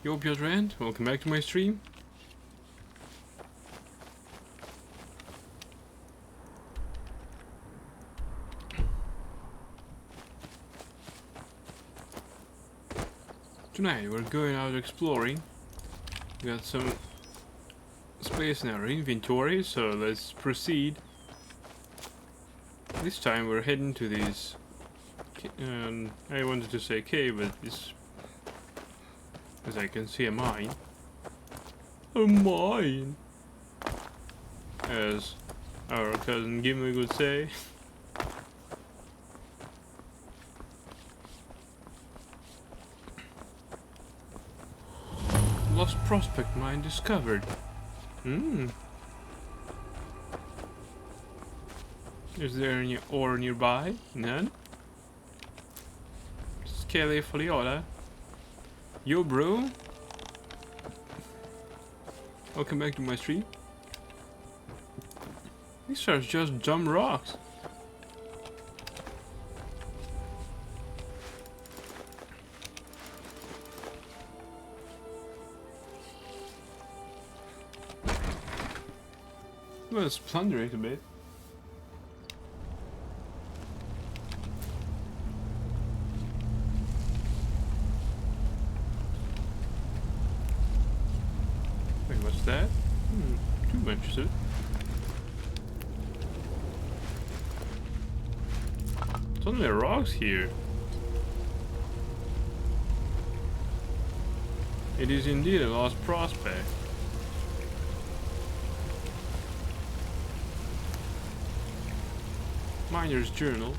Yo, Piotr, welcome back to my stream. Tonight we're going out exploring. We got some space in our inventory, so let's proceed. This time we're heading to this... I wanted to say cave, but it's... as I can see, a mine. A mine! As our cousin Gimli would say. Lost prospect mine discovered. Is there any ore nearby? None? Scale Foliola. Yo, bro. Welcome back to my stream. These are just dumb rocks. Well, let's plunder it a bit. Wait, what's that? Too much, sir. There's only rocks here. It is indeed a lost prospect. Miner's Journal.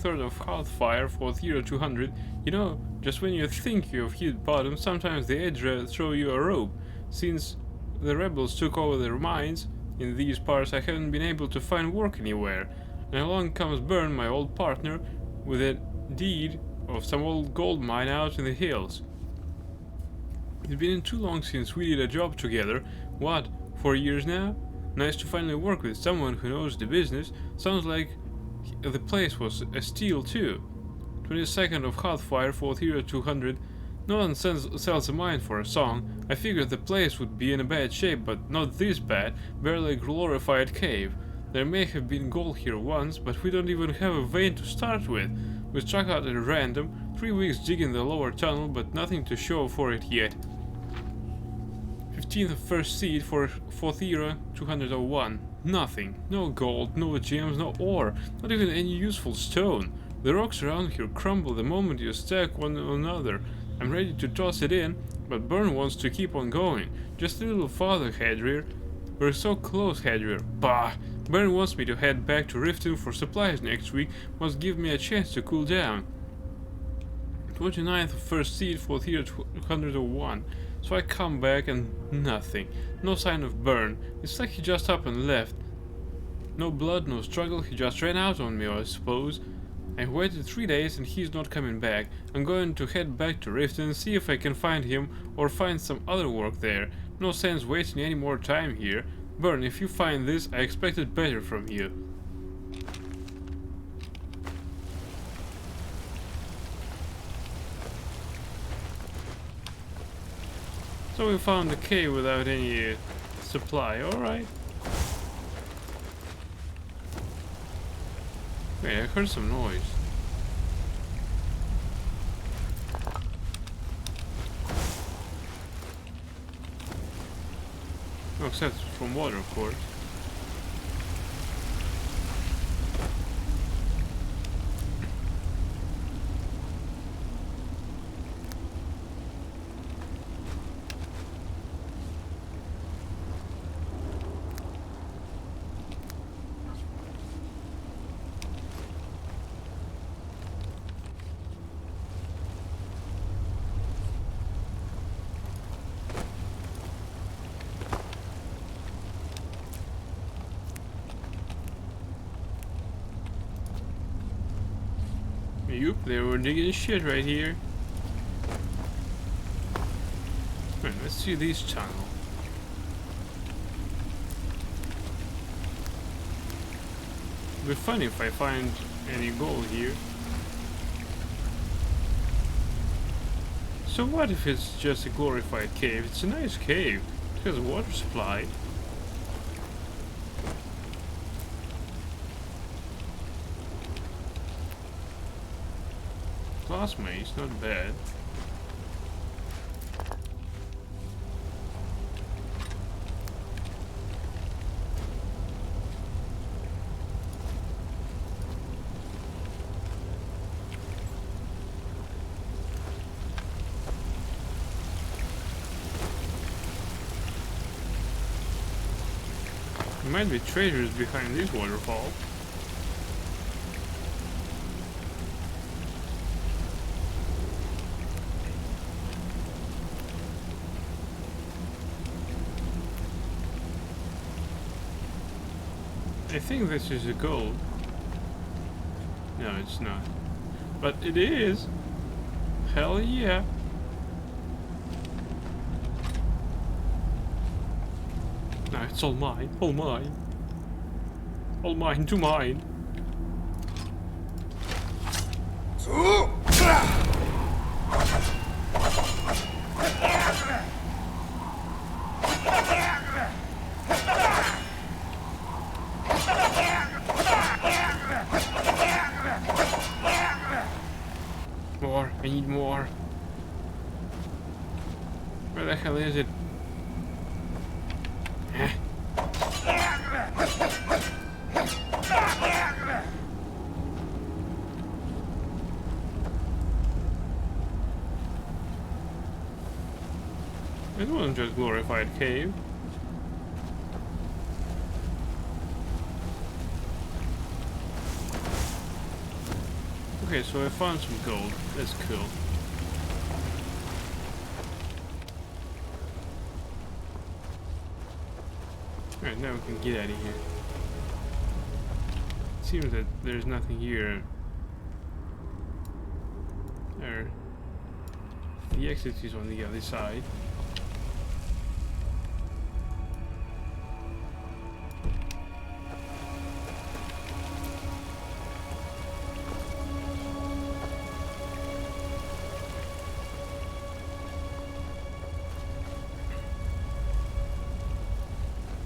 3rd of Hearthfire, 4th year 200. You know, just when you think you have hit bottom, sometimes the Edra throw you a rope. Since the rebels took over their mines in these parts, I haven't been able to find work anywhere. And along comes Burn, my old partner, with a deed of some old gold mine out in the hills. It's been too long since we did a job together. What, 4 years now? Nice to finally work with someone who knows the business. Sounds like the place was a steal too. 22nd of Hearthfire, 4th year 200. No one sells a mine for a song. I figured the place would be in a bad shape, but not this bad. Barely a glorified cave. There may have been gold here once, but we don't even have a vein to start with. We struck out at random. 3 weeks digging the lower tunnel, but nothing to show for it yet. 15th of first seed for 4th era 201. Nothing. No gold, no gems, no ore, not even any useful stone. The rocks around here crumble the moment you stack one on another. I'm ready to toss it in, but Burn wants to keep on going. Just a little farther, Hadrir. We're so close, Hadrir. Bah! Burn wants me to head back to Riften for supplies next week, must give me a chance to cool down. 29th of first seed, 4th year 201. So I come back and nothing. No sign of Burn. It's like he just up and left. No blood, no struggle, he just ran out on me, I suppose. I waited 3 days and he's not coming back. I'm going to head back to Riften and see if I can find him or find some other work there. No sense wasting any more time here. Burn, if you find this, I expected better from you. So we found a cave without any supply, alright. Wait, I heard some noise. Oh, except from water, of course. Yup, they were digging shit right here. Let's see this tunnel. It'd be funny if I find any gold here. So what if it's just a glorified cave? It's a nice cave. It has a water supply. Glass maze, not bad. There might be treasures behind this waterfall. I think this is a gold. No, it's not. But it is! Hell yeah! No, it's all mine. All mine. All mine to mine. More. I need more. Where the hell is it? It wasn't just glorified cave. Okay, so I found some gold. That's cool. Alright, now we can get out of here. It seems that there's nothing here. Or the exit is on the other side.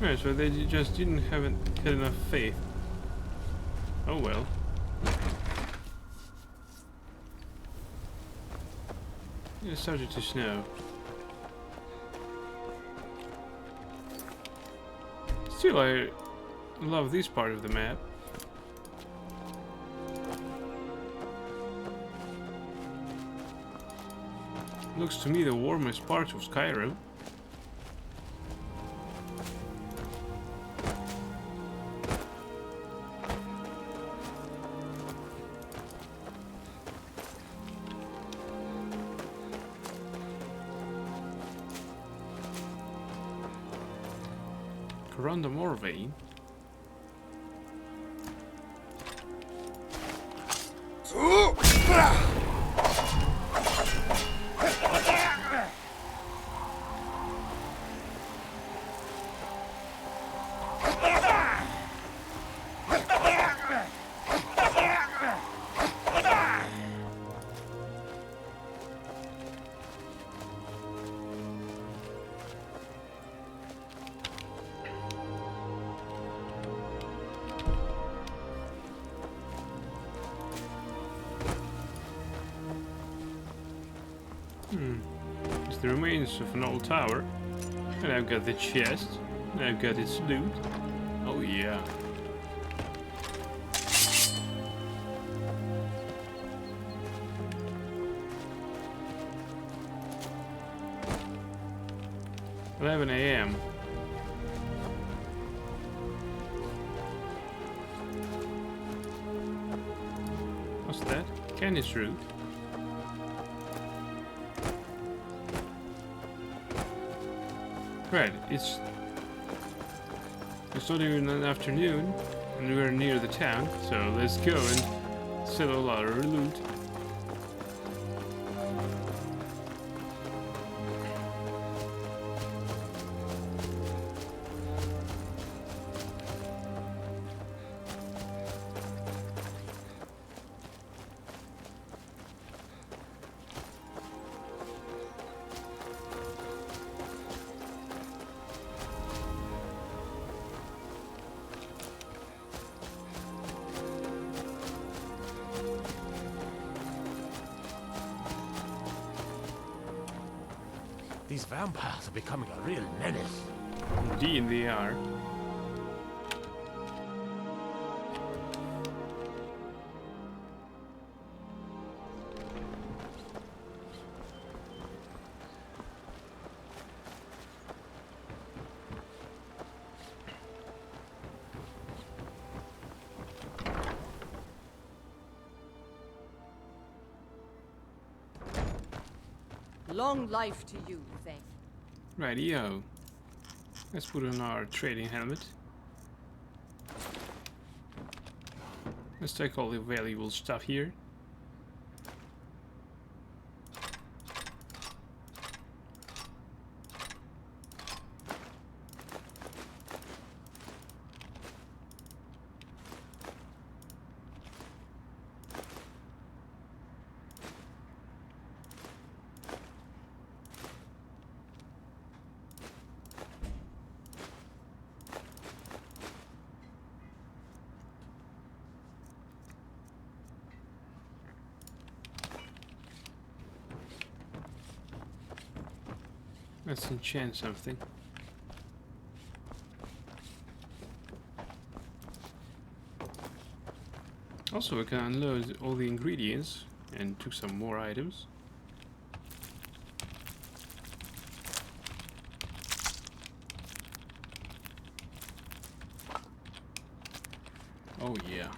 Right, so they just didn't have enough faith. Oh well. It started to snow. Still, I love this part of the map. Looks to me the warmest part of Skyrim. Random ore vein. It's the remains of an old tower. And I've got the chest. And I've got its loot. Oh yeah. "11 a.m. What's that? Candice root. Right, it's not even an afternoon, and we're near the town, so let's go and settle our loot. These vampires are becoming a real menace. Indeed they are. Long life to you, Thane. Rightio. Let's put on our trading helmet. Let's take all the valuable stuff here. Let's enchant something. Also, we can unload all the ingredients and took some more items. Oh yeah.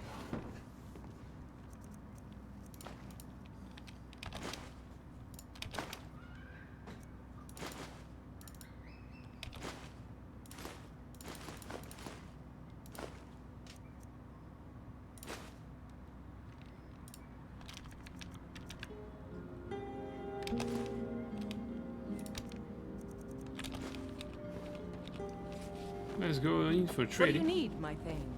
Let's go in for What do trading. you need, my Thane?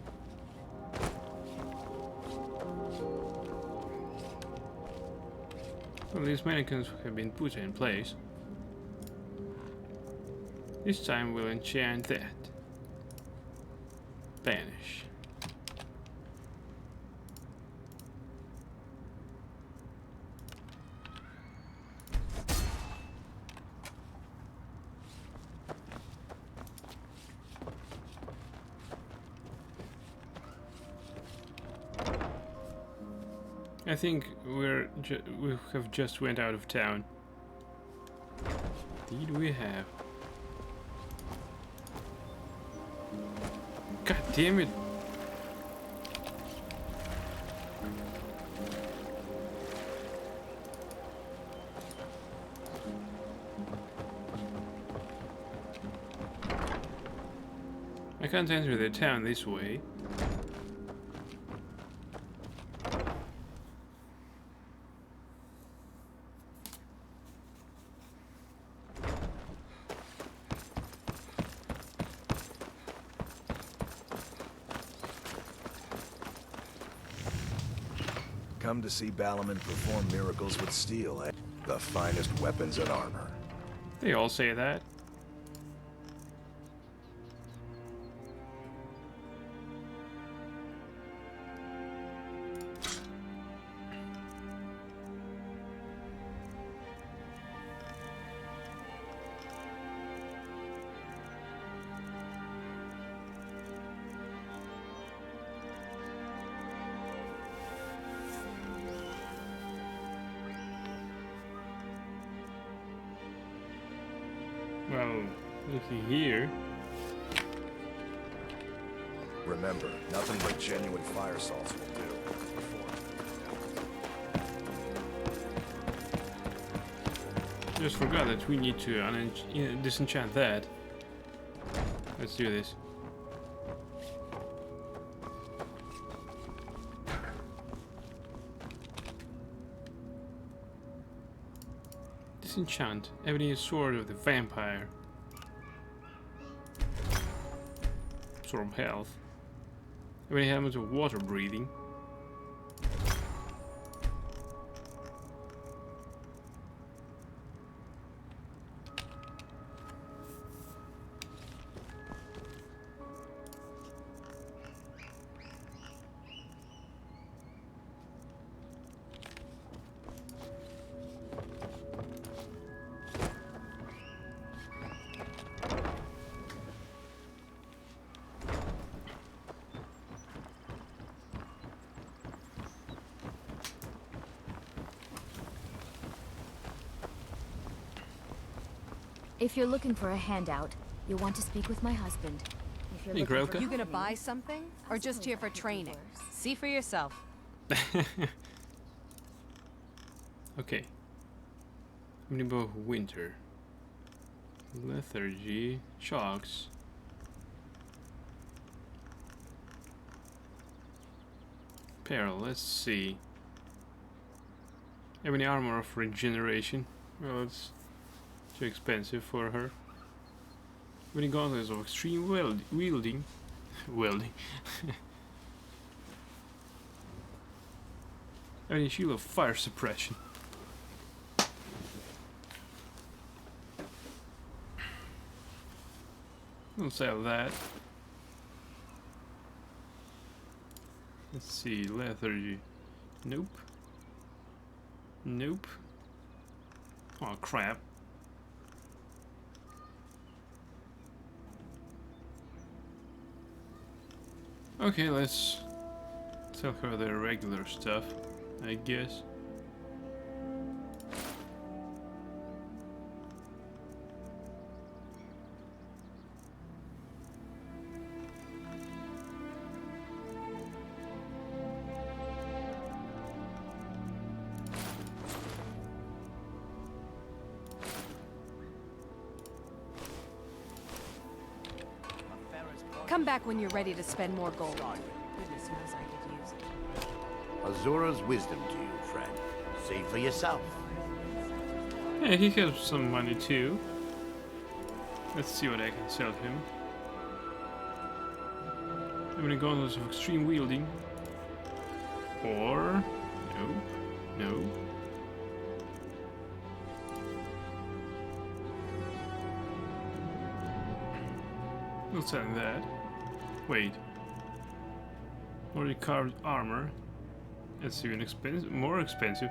Well, these mannequins have been put in place. This time we'll enchant that. Banish. I think we have just went out of town. Indeed we have. God damn it! I can't enter the town this way. Come to see Balliman perform miracles with steel, eh? The finest weapons and armor. They all say that. Well, looking here. Remember, nothing but genuine fire salts will do. Just forgot that we need to disenchant that. Let's do this. Disenchant. Ebony sword of the vampire. Absorb health. Ebony helmet of water breathing. If you're looking for a handout, you'll want to speak with my husband. If you're Hey, looking Grelka. for You gonna company, buy something? I Or just suppose here I for could do training? worse. See for yourself. Okay. Omnibus Winter. Lethargy. Shocks. Peril, let's see. Have any armor of regeneration? Well, it's too expensive for her. Many gauntlets of extreme wielding. Welding. Any shield of fire suppression. We'll sell that. Let's see, lethargy. Nope. Nope. Oh crap. Okay, let's tell her the regular stuff, I guess. Come back when you're ready to spend more gold. Goodness knows I could use it. Azura's wisdom to you, friend. See for yourself. Yeah, he has some money too. Let's see what I can sell him. How many gauntlets of extreme wielding? Or... no. No. We'll sell that. Wait. Already carved armor. That's even expensive. More expensive.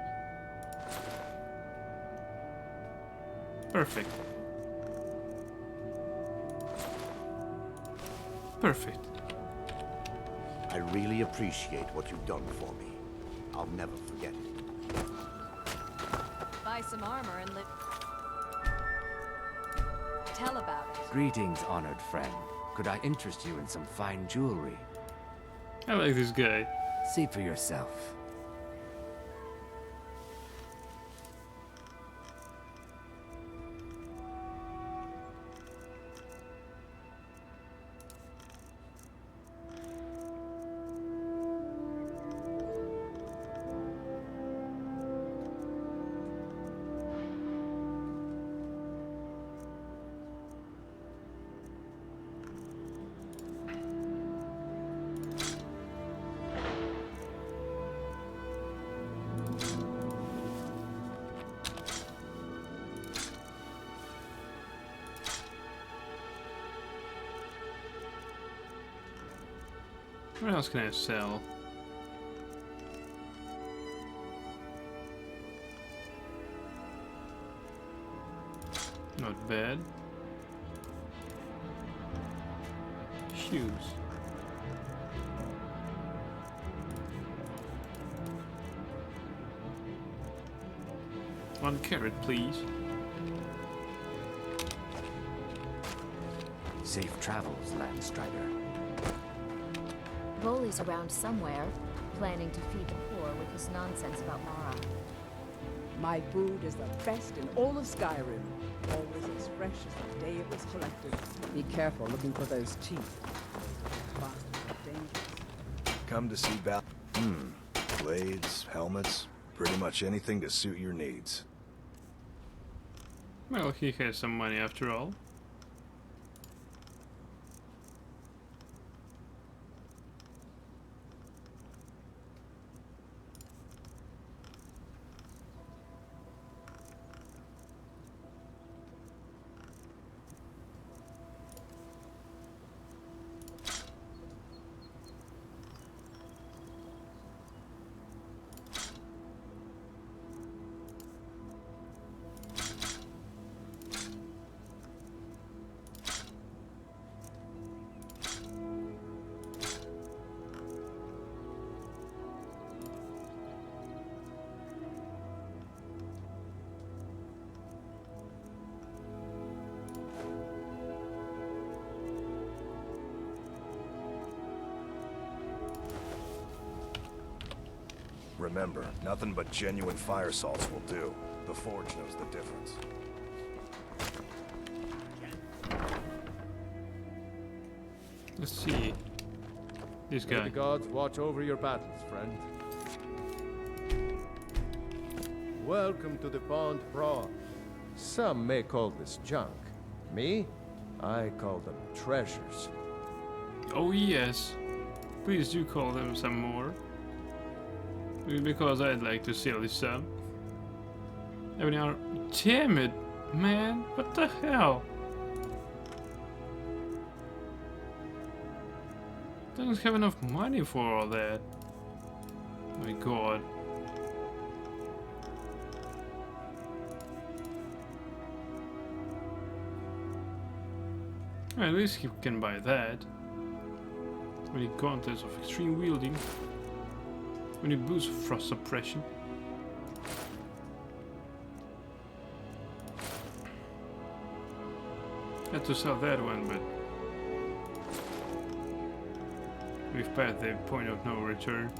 Perfect. Perfect. I really appreciate what you've done for me. I'll never forget it. Buy some armor and live. Tell about it. Greetings, honored friend. Could I interest you in some fine jewelry? I like this guy. See for yourself. What else can I sell? Not bad. Shoes. One carrot, please. Safe travels, Landstrider. Boley's around somewhere, planning to feed the poor with his nonsense about Mara. My food is the best in all of Skyrim. Always as fresh as the day it was collected. Be careful looking for those teeth. Fast and dangerous. Come to see blades, helmets, pretty much anything to suit your needs. Well, he has some money after all. Remember, nothing but genuine fire salts will do. The Forge knows the difference. Let's see. This May guy. the gods watch over your battles, friend. Welcome to the Pond Prawn. Some may call this junk. Me? I call them treasures. Oh yes. Please do call them some more. Because I'd like to sell this some. I mean, damn it, man. What the hell? Don't have enough money for all that. My god. Well, at least he can buy that. We need gauntlets of extreme wielding. We need boost of frost suppression. Had to sell that one, but we've passed the point of no return.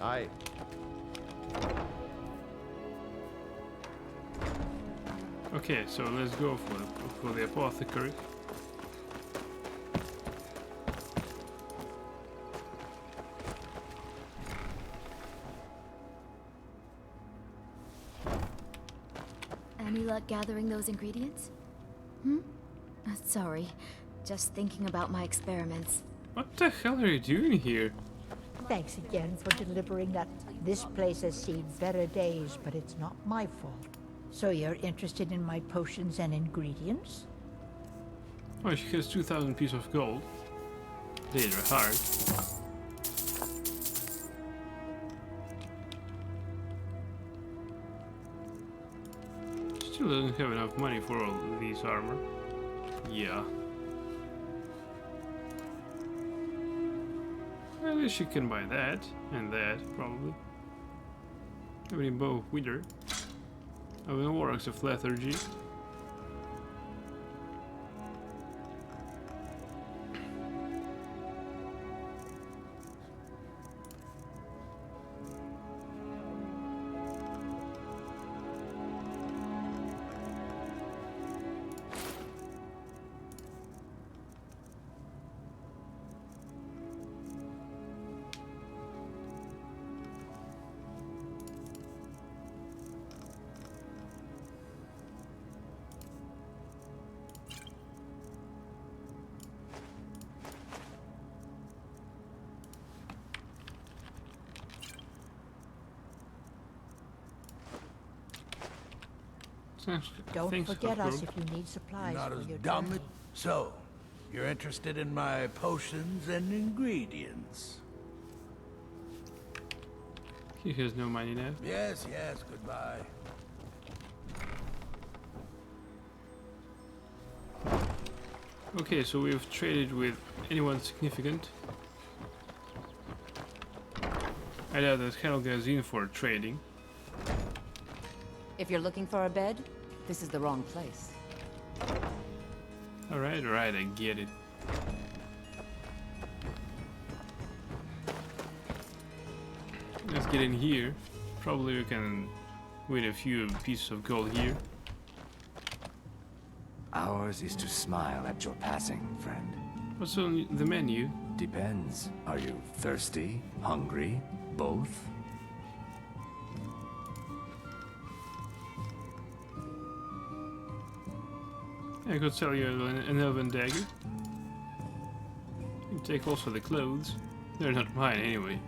Aye. Okay, so let's go for the apothecary. Any luck gathering those ingredients? Sorry, just thinking about my experiments. What the hell are you doing here? Thanks again for delivering that. This place has seen better days, but it's not my fault. So you're interested in my potions and ingredients? Oh, she has 2,000 pieces of gold. They are hard. Still doesn't have enough money for all these armor. Yeah. At least she can buy that and that, probably. Having a bow of wither. Having a works of lethargy. Don't Thanks, forget us Husband. if you need supplies Not for as your dumb journey. as... So, you're interested in my potions and ingredients? He has no money now. Yes, yes, goodbye. Okay, so we've traded with anyone significant. I doubt that Helga is in for trading. If you're looking for a bed, this is the wrong place. Alright, I get it. Let's get in here. Probably we can win a few pieces of gold here. Ours is to smile at your passing, friend. What's on the menu? Depends. Are you thirsty? Hungry? Both? I could sell you an elven dagger. You can take also the clothes. They're not mine anyway.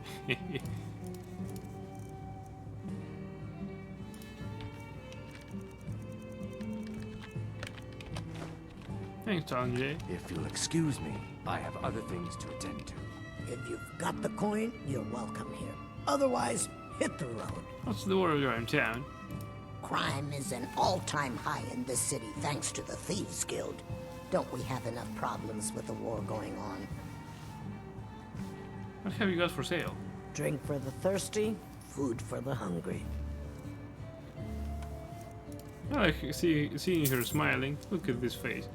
Thanks, Sanjay. If you'll excuse me, I have other things to attend to. If you've got the coin, you're welcome here. Otherwise, hit the road. What's the word around town? Crime is an all-time high in this city thanks to the Thieves Guild. Don't we have enough problems with the war going on? What have you got for sale? Drink for the thirsty, food for the hungry. I like seeing her smiling. Look at this face.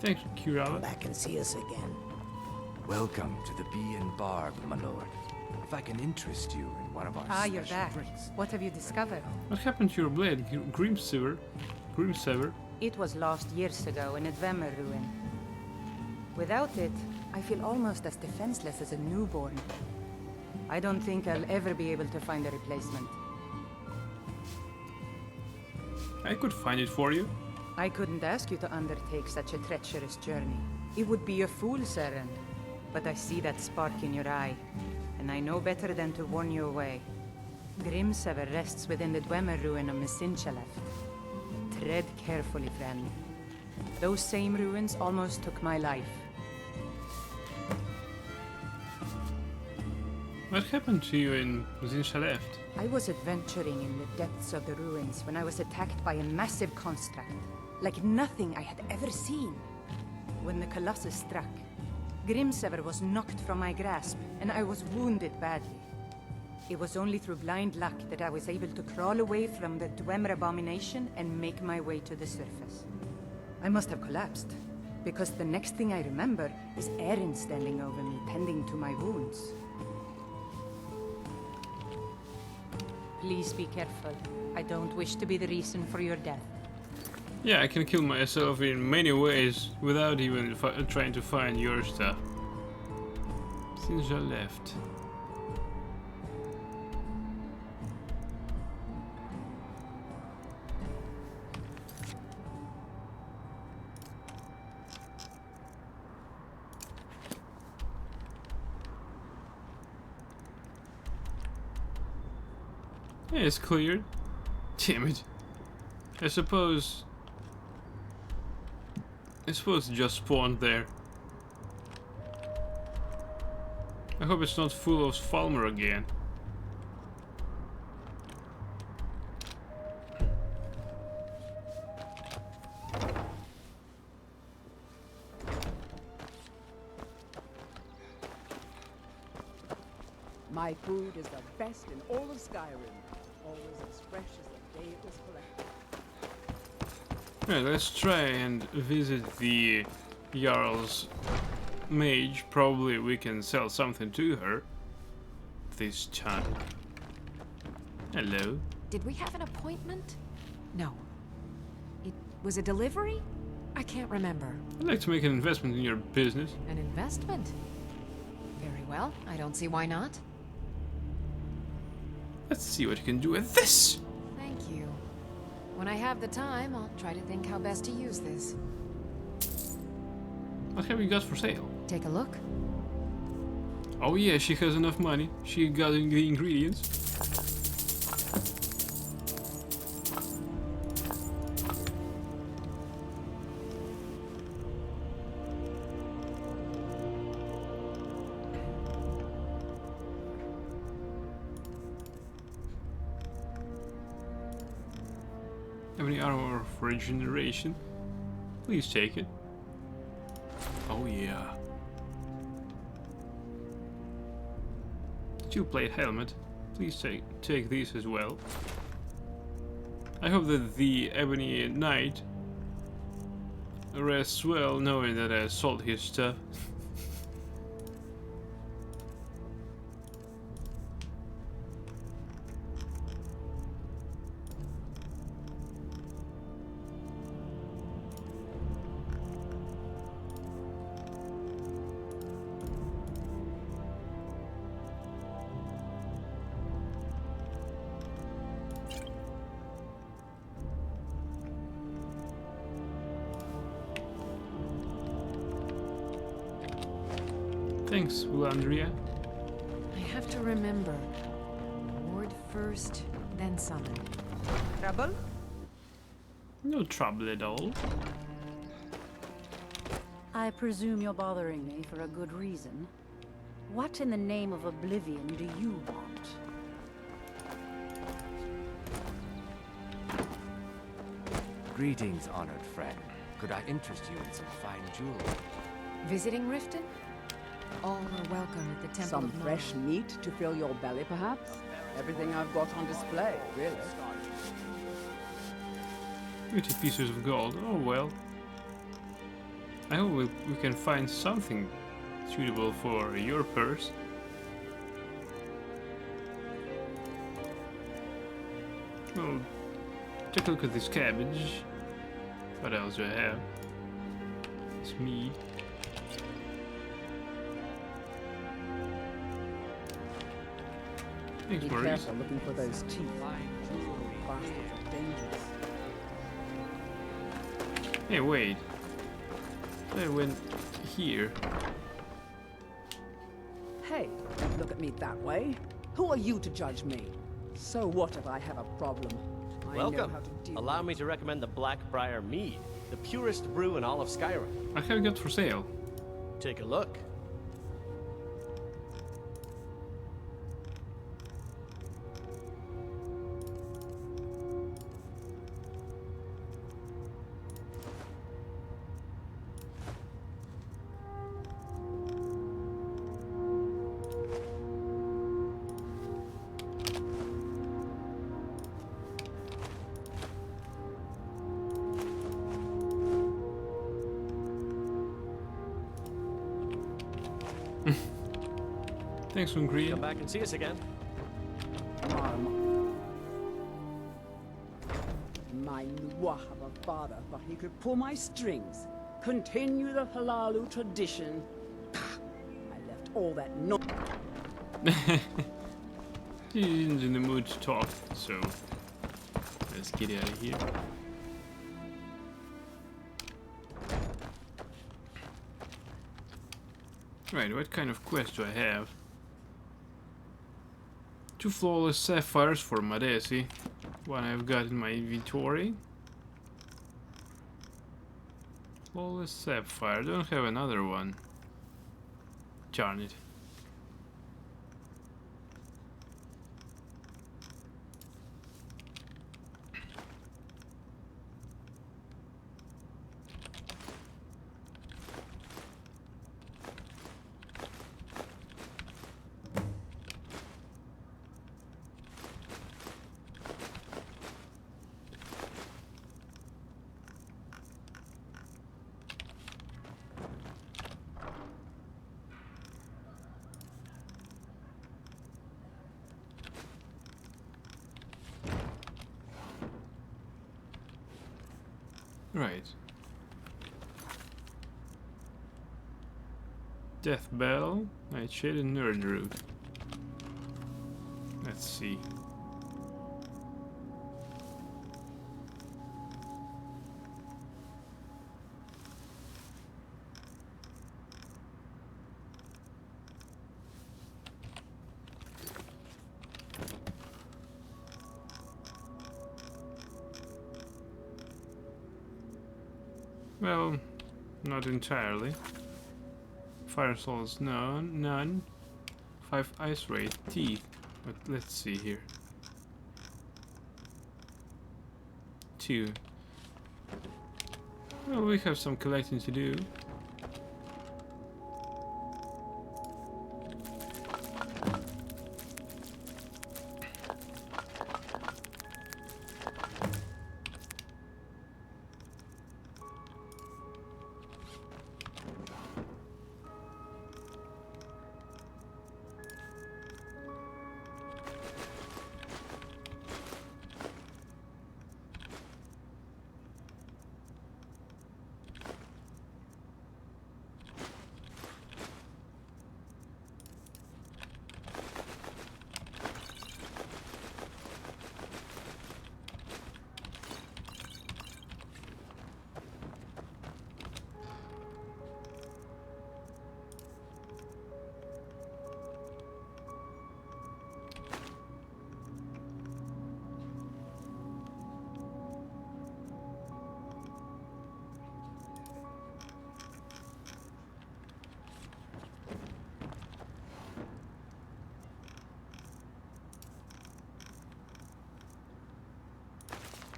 Thanks, Kurala. Back and see us again. Welcome to the Bee and Barb, my lord. If I can interest you in one of our you're special back. drinks. What have you discovered? What happened to your blade, Grimsever? It was lost years ago in a Dwemer ruin. Without it, I feel almost as defenseless as a newborn. I don't think I'll ever be able to find a replacement. I could find it for you. I couldn't ask you to undertake such a treacherous journey. It would be a fool's errand. But I see that spark in your eye, and I know better than to warn you away. Grimsever rests within the Dwemer ruin of Misinchalef. Tread carefully, friend. Those same ruins almost took my life. What happened to you in Zinchaleft? I was adventuring in the depths of the ruins when I was attacked by a massive construct, like nothing I had ever seen. When the Colossus struck, Grimsever was knocked from my grasp, and I was wounded badly. It was only through blind luck that I was able to crawl away from the Dwemer abomination and make my way to the surface. I must have collapsed, because the next thing I remember is Erin standing over me, tending to my wounds. Please be careful. I don't wish to be the reason for your death. Yeah, I can kill myself in many ways without even trying to find your stuff. Since I left. Yeah, it's cleared. Damn it. I suppose it just spawned there. I hope it's not full of Falmer again. My food is the best in all of Skyrim. Always as fresh as the day it was collected. Yeah, let's try and visit the Jarl's mage. Probably we can sell something to her this time. Hello. Did we have an appointment? No. It was a delivery? I can't remember. I'd like to make an investment in your business. An investment? Very well. I don't see why not. Let's see what you can do with this. Thank you. When I have the time, I'll try to think how best to use this. What have you got for sale? Take a look. Oh yeah, she has enough money. She got the ingredients. Any armor of regeneration? Please take it. Oh yeah. Two-plate helmet. Please take these as well. I hope that the Ebony Knight rests well knowing that I sold his stuff. Thanks, Ulandria. I have to remember. Ward first, then summon. Trouble? No trouble at all. I presume you're bothering me for a good reason. What in the name of oblivion do you want? Greetings, honored friend. Could I interest you in some fine jewelry? Visiting Riften? All are welcome at the Temple Some of Mallory. fresh meat to fill your belly, perhaps? Everything I've got on display, really. 30 pieces of gold. Oh well. I hope we can find something suitable for your purse. Well, take a look at this cabbage. What else do I have? It's meat. Thanks, Be Maurice. careful looking for those teeth. Bastards are dangerous. Hey, wait. I went here. Hey, don't look at me that way. Who are you to judge me? So what if I have a problem? I know Welcome. how to deal Allow with me to recommend the Blackbriar Mead, the purest brew in all of Skyrim. I have got for sale. Take a look. Thanks, Hungry. Come back and see us again. My mwah of a father thought he could pull my strings. Continue the Halalu tradition. I left all that no. He isn't in the mood to talk, so let's get out of here. Right, what kind of quest do I have? 2 flawless sapphires for Madesi. One I've got in my inventory. Flawless sapphire. Don't have another one. Darn it. Right. Death Bell, Nightshade, and Nerd Root. Let's see. Well, not entirely. Fire souls, none. 5 ice wraith teeth. But let's see here. 2. Well, we have some collecting to do.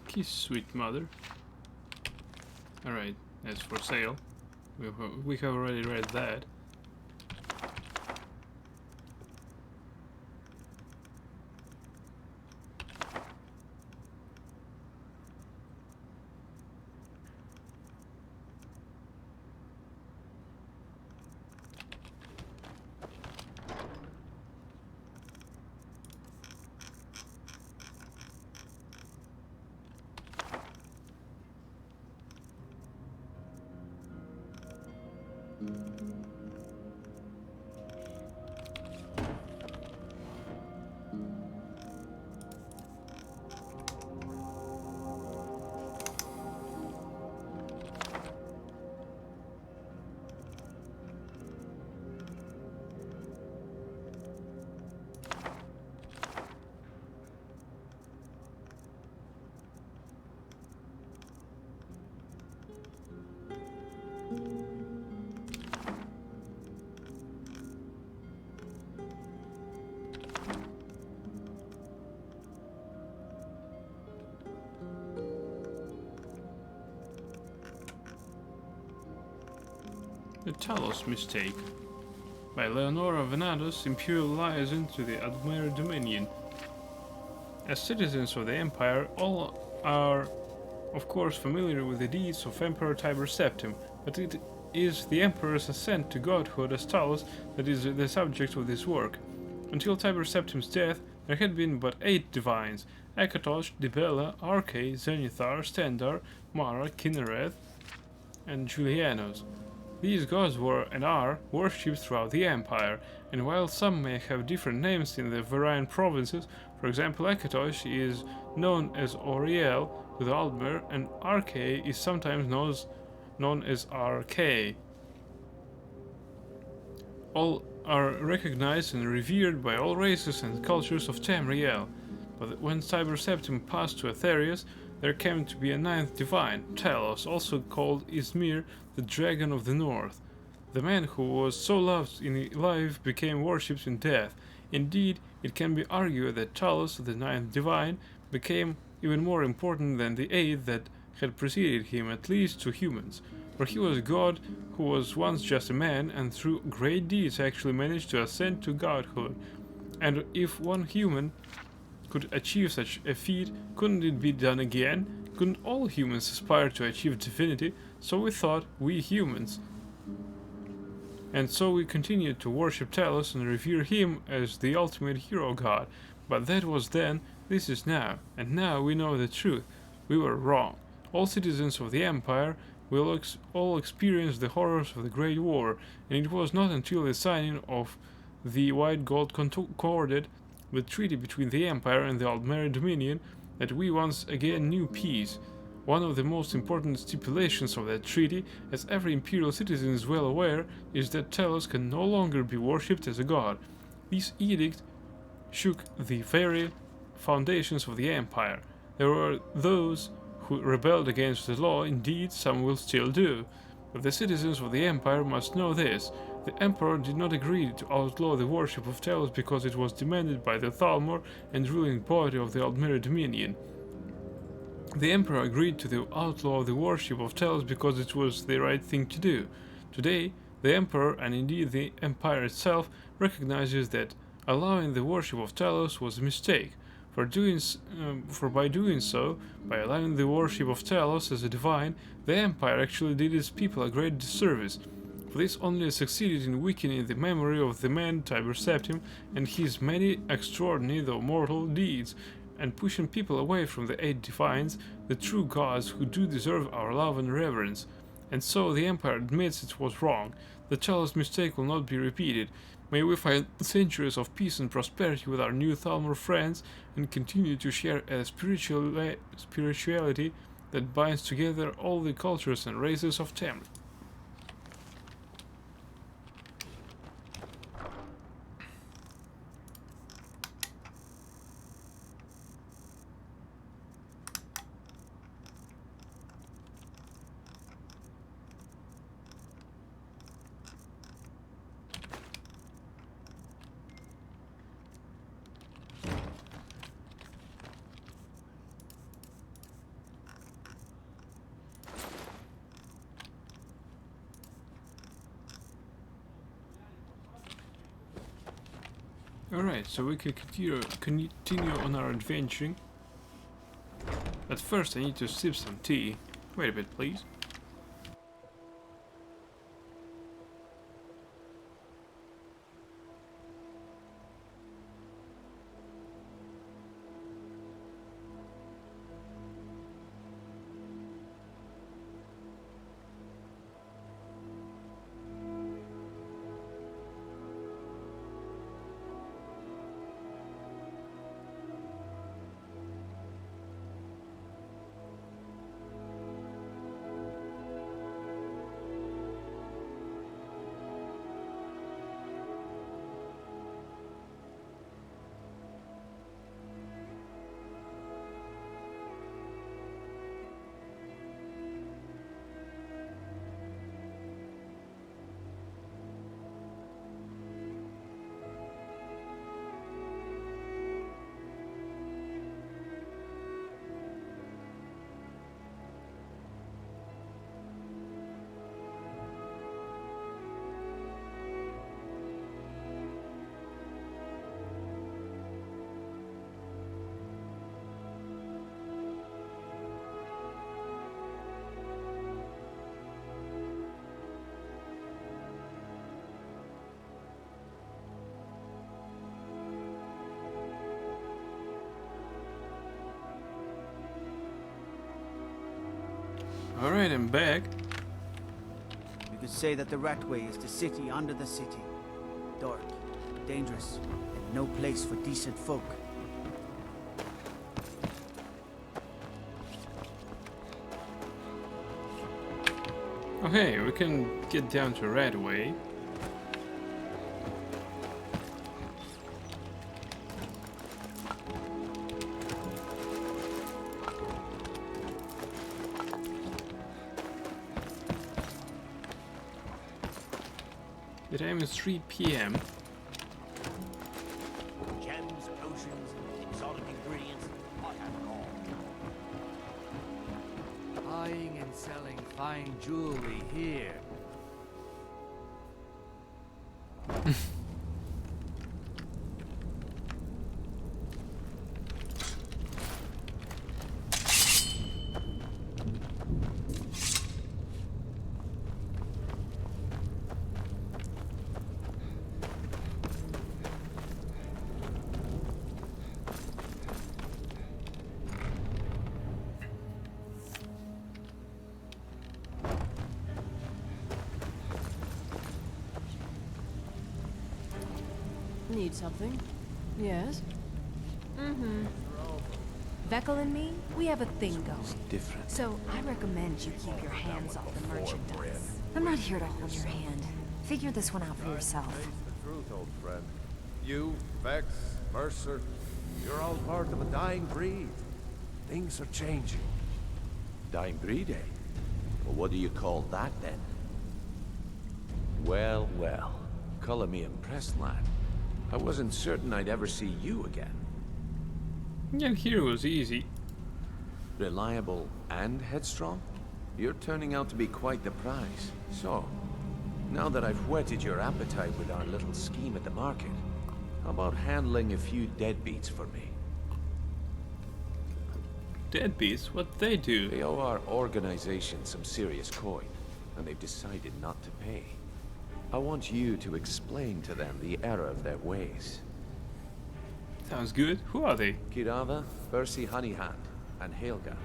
Kiss, sweet mother. Alright, that's for sale. We have already read that. The Talos Mistake by Leonora Venados, Imperial Liaison to the Admire Dominion. As citizens of the Empire, all are, of course, familiar with the deeds of Emperor Tiber Septim, but it is the Emperor's ascent to godhood as Talos that is the subject of this work. Until Tiber Septim's death, there had been but 8 divines: Akatosh, Dibella, Arche, Zenithar, Stendar, Mara, Kinnereth, and Julianos. These gods were and are worshipped throughout the Empire, and while some may have different names in the varying provinces, for example Akatosh is known as Oriel with Aldmer, and Arche is sometimes known as Arche. All are recognized and revered by all races and cultures of Tamriel, but when Tiber Septim passed to Aetherius, there came to be a 9th divine, Talos, also called Izmir, the Dragon of the North. The man who was so loved in life became worshipped in death. Indeed, it can be argued that Talos, the 9th divine, became even more important than the 8th that had preceded him, at least to humans, for he was a god who was once just a man and through great deeds actually managed to ascend to godhood. And if one human could achieve such a feat, couldn't it be done again? Couldn't all humans aspire to achieve divinity? So we thought, we humans. And so we continued to worship Talos and revere him as the ultimate hero god. But that was then, this is now, and now we know the truth. We were wrong. All citizens of the Empire will all experience the horrors of the Great War, and it was not until the signing of the White Gold Concordat, the treaty between the Empire and the Aldmeri Dominion, that we once again knew peace. One of the most important stipulations of that treaty, as every imperial citizen is well aware, is that Talos can no longer be worshipped as a god. This edict shook the very foundations of the Empire. There were those who rebelled against the law, indeed some will still do. But the citizens of the Empire must know this. The Emperor did not agree to outlaw the worship of Talos because it was demanded by the Thalmor and ruling party of the Aldmeri Dominion. The Emperor agreed to outlaw the worship of Talos because it was the right thing to do. Today, the Emperor, and indeed the Empire itself, recognizes that allowing the worship of Talos was a mistake. By doing so, by allowing the worship of Talos as a divine, the Empire actually did its people a great disservice. For this only succeeded in weakening the memory of the man Tiber Septim and his many extraordinary though mortal deeds, and pushing people away from the 8 divines, the true gods who do deserve our love and reverence. And so the Empire admits it was wrong. The Talos mistake will not be repeated. May we find centuries of peace and prosperity with our new Thalmor friends and continue to share a spirituality that binds together all the cultures and races of Tamriel. Alright, so we can continue on our adventuring. But first I need to sip some tea. Wait a bit, please. Alright, I'm back. You could say that the Ratway is the city under the city. Dark, dangerous, and no place for decent folk. Okay, we can get down to Ratway. The time is 3 p.m. Gems, potions, exotic ingredients, I have it all. Buying and selling fine jewelry here. Need something? Yes? Mm-hmm. Vekel and me, we have a thing going. Different. So I recommend you keep your hands off the merchandise. I'm not here to hold your hand. Figure this one out for yourself. Face the truth, old friend. You, Vex, Mercer, you're all part of a dying breed. Things are changing. Dying breed, eh? Well, what do you call that, then? Well, well. Color me impressed, lad. I wasn't certain I'd ever see you again. Yeah, here was easy. Reliable and headstrong? You're turning out to be quite the prize. So, now that I've whetted your appetite with our little scheme at the market, how about handling a few deadbeats for me? Deadbeats? What they do? They owe our organization some serious coin, and they've decided not to pay. I want you to explain to them the error of their ways. Sounds good. Who are they? Kirava, Percy Honeyhand, and Helga.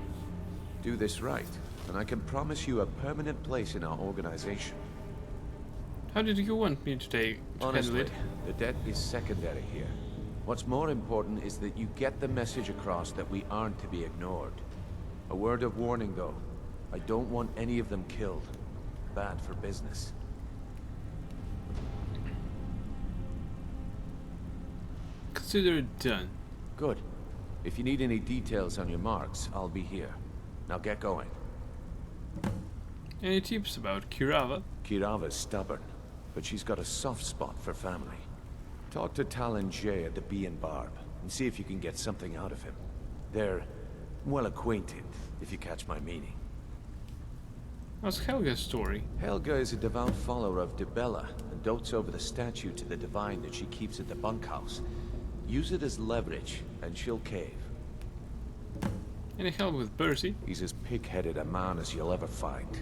Do this right, and I can promise you a permanent place in our organization. How did you want me to handle Honestly, it? the debt is secondary here. What's more important is that you get the message across that we aren't to be ignored. A word of warning, though. I don't want any of them killed. Bad for business. Consider it done. Good. If you need any details on your marks, I'll be here. Now get going. Any tips about Kirava? Kirava's stubborn, but she's got a soft spot for family. Talk to Talon Jay at the Bee and Barb, and see if you can get something out of him. They're well acquainted, if you catch my meaning. What's Helga's story? Helga is a devout follower of Dibella and dotes over the statue to the divine that she keeps at the bunkhouse. Use it as leverage, and she'll cave. Any help with Percy? He's as pig-headed a man as you'll ever find.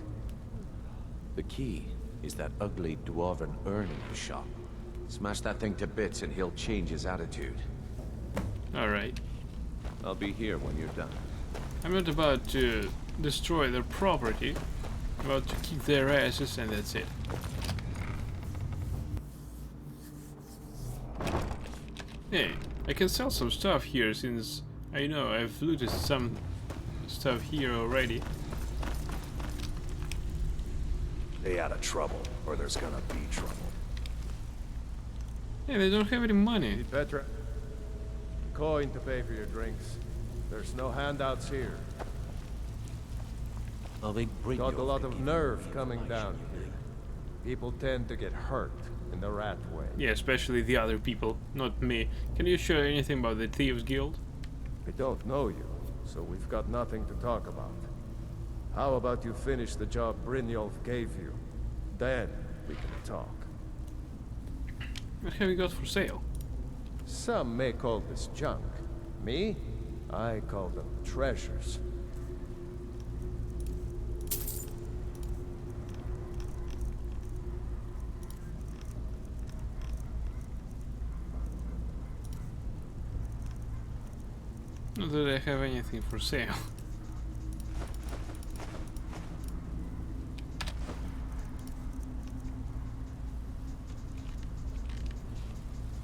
The key is that ugly dwarven urn in his shop. Smash that thing to bits and he'll change his attitude. Alright. I'll be here when you're done. I'm not about to destroy their property. I'm about to kick their asses and that's it. Hey, I can sell some stuff here since I know I've looted some stuff here already. Stay out of trouble, or there's gonna be trouble. Hey, they don't have any money. Need Petra? Coin to pay for your drinks. There's no handouts here. Well, they bring Got you a lot over of here. nerve coming down here. People tend to get hurt in the rat way. Yeah, especially the other people, not me. Can you share anything about the Thieves Guild? I don't know you, so we've got nothing to talk about. How about you finish the job Brynjolf gave you? Then we can talk. What have you got for sale? Some may call this junk. Me? I call them treasures. Not that I have anything for sale.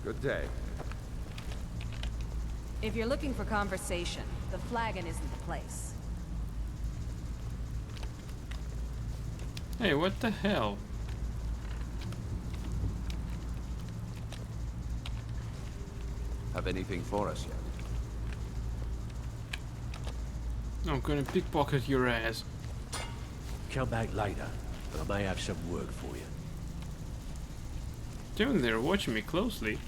Good day. If you're looking for conversation, the flagon isn't the place. Hey, what the hell? Have anything for us yet? I'm gonna pickpocket your ass. Come back later, but I may have some work for you. Down there watching me closely.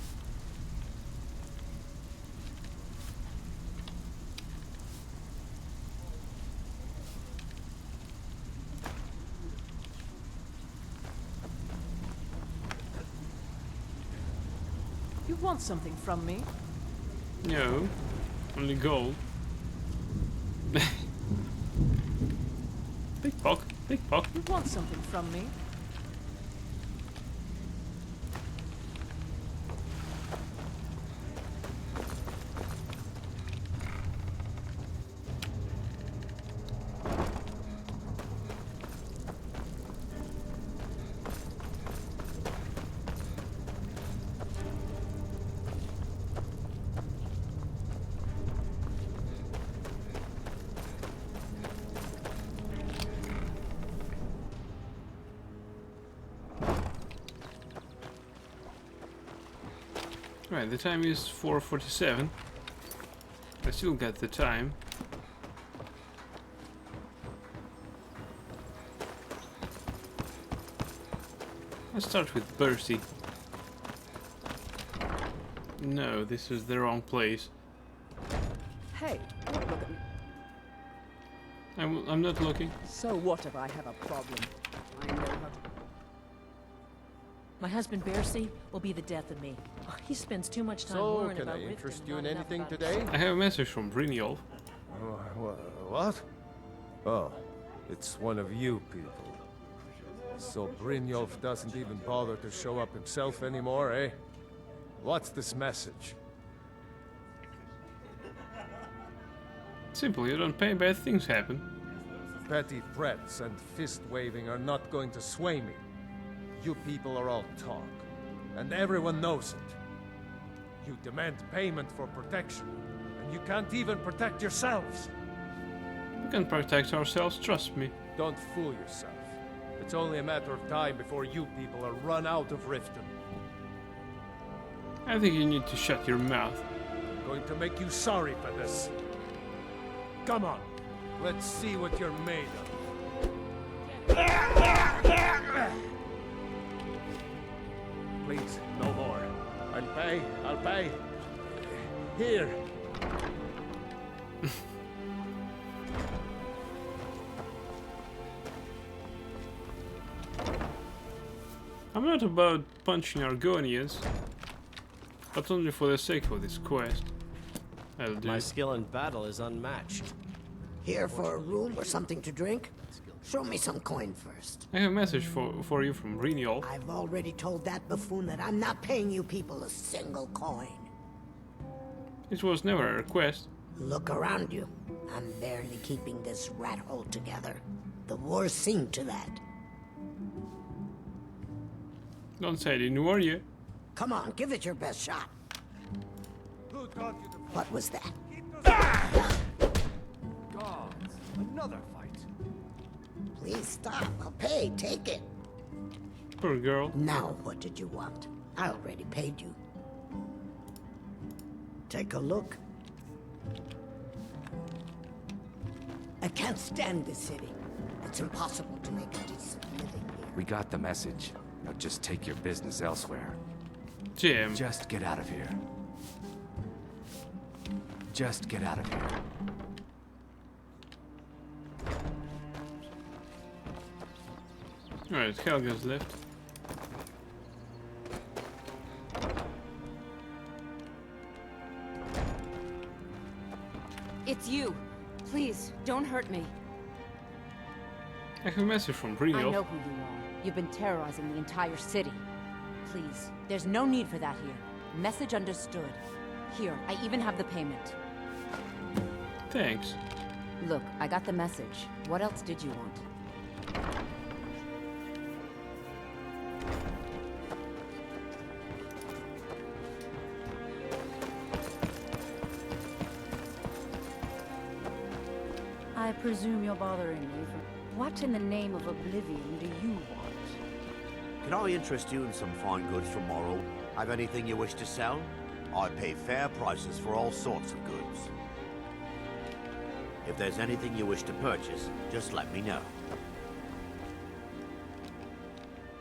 You want something from me? No, only gold. Pickpocket, pickpocket. You want something from me? Right, the time is 4:47. I still got the time. Let's start with Percy. No, this is the wrong place. Hey, don't look at me. I'm not looking. So what if I have a problem? I know how to... My husband Bercy will be the death of me. He spends too much time So, worrying can about I Riften interest and you in not enough anything about today? himself. I have a message from Brynjolf. What? Oh, it's one of you people. So Brynjolf doesn't even bother to show up himself anymore, eh? What's this message? Simple, you don't pay, bad things happen. Petty threats and fist-waving are not going to sway me. You people are all talk, and everyone knows it. You demand payment for protection, and you can't even protect yourselves. We can protect ourselves, trust me. Don't fool yourself. It's only a matter of time before you people are run out of Riften. I think you need to shut your mouth. I'm going to make you sorry for this. Come on, let's see what you're made of. Please, no more. I'll pay. Here. I'm not about punching Argonians, but only for the sake of this quest. I'll do My it. skill in battle is unmatched. Here for a room or something to drink? Show me some coin first. I have a message for you from Renial. I've already told that buffoon that I'm not paying you people a single coin. It was never a request. Look around you. I'm barely keeping this rat hole together. The war's seen to that. Don't say I didn't warn you. Come on, give it your best shot. Who taught you to What was that? Gods, another fight. Please stop. I'll pay. Take it. Poor girl. Now, what did you want? I already paid you. Take a look. I can't stand this city. It's impossible to make a decent living here. We got the message. Now just take your business elsewhere. Jim. Just get out of here. Just get out of here. Alright, Helga's left. It's you. Please, don't hurt me. I have a message from I Renial. know who you are. You've been terrorizing the entire city. Please, there's no need for that here. Message understood. Here, I even have the payment. Thanks. Look, I got the message. What else did you want? I presume you're bothering me for... What in the name of oblivion do you want? Can I interest you in some fine goods from Morrow? Have anything you wish to sell? I pay fair prices for all sorts of goods. If there's anything you wish to purchase, just let me know.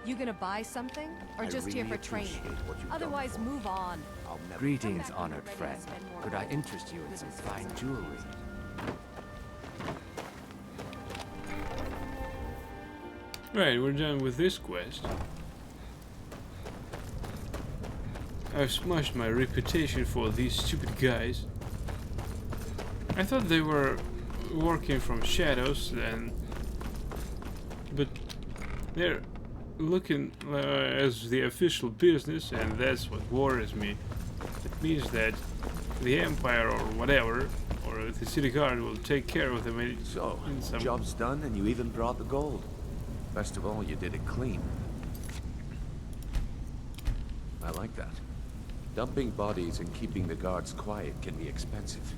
You gonna buy something? Or I just here really for training? appreciate what you've done Otherwise, for me. move on. I'll never Greetings, honored friend. Could I interest you in some fine jewelry? Right, we're done with this quest. I've smashed my reputation for these stupid guys. I thought they were working from shadows then, but they're looking as the official business, and that's what worries me. It means that the Empire or whatever, or the City Guard will take care of them in some... Job's done and you even brought the gold. Best of all, you did it clean. I like that. Dumping bodies and keeping the guards quiet can be expensive.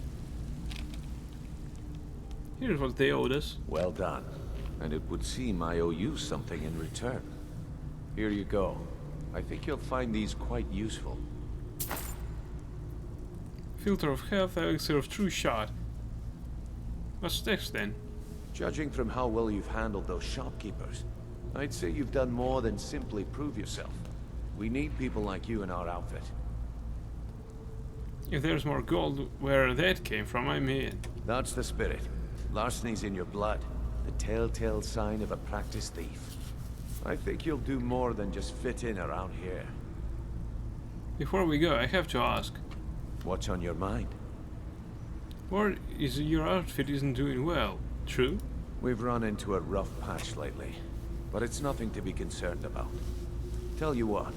Here's what they owed us. Well done. And it would seem I owe you something in return. Here you go. I think you'll find these quite useful. Filter of health, elixir of true shot. What's next then? Judging from how well you've handled those shopkeepers, I'd say you've done more than simply prove yourself. We need people like you in our outfit. If there's more gold where that came from, I'm in. That's the spirit. Larceny's in your blood. The telltale sign of a practiced thief. I think you'll do more than just fit in around here. Before we go, I have to ask. What's on your mind? Word is your outfit isn't doing well, true? We've run into a rough patch lately, but it's nothing to be concerned about. Tell you what,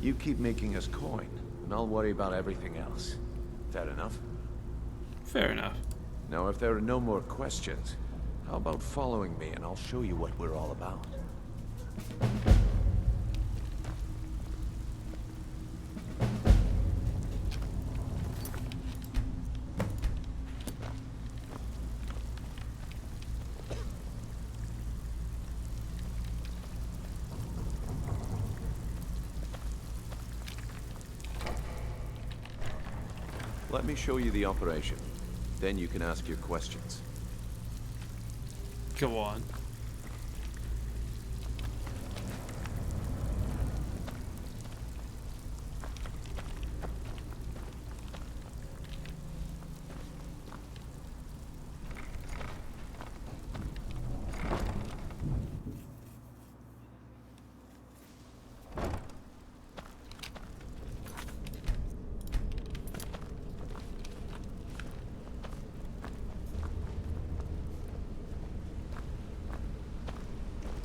you keep making us coin, and I'll worry about everything else. Fair enough? Fair enough. Now, if there are no more questions, how about following me and I'll show you what we're all about? Let me show you the operation. Then you can ask your questions. Go on.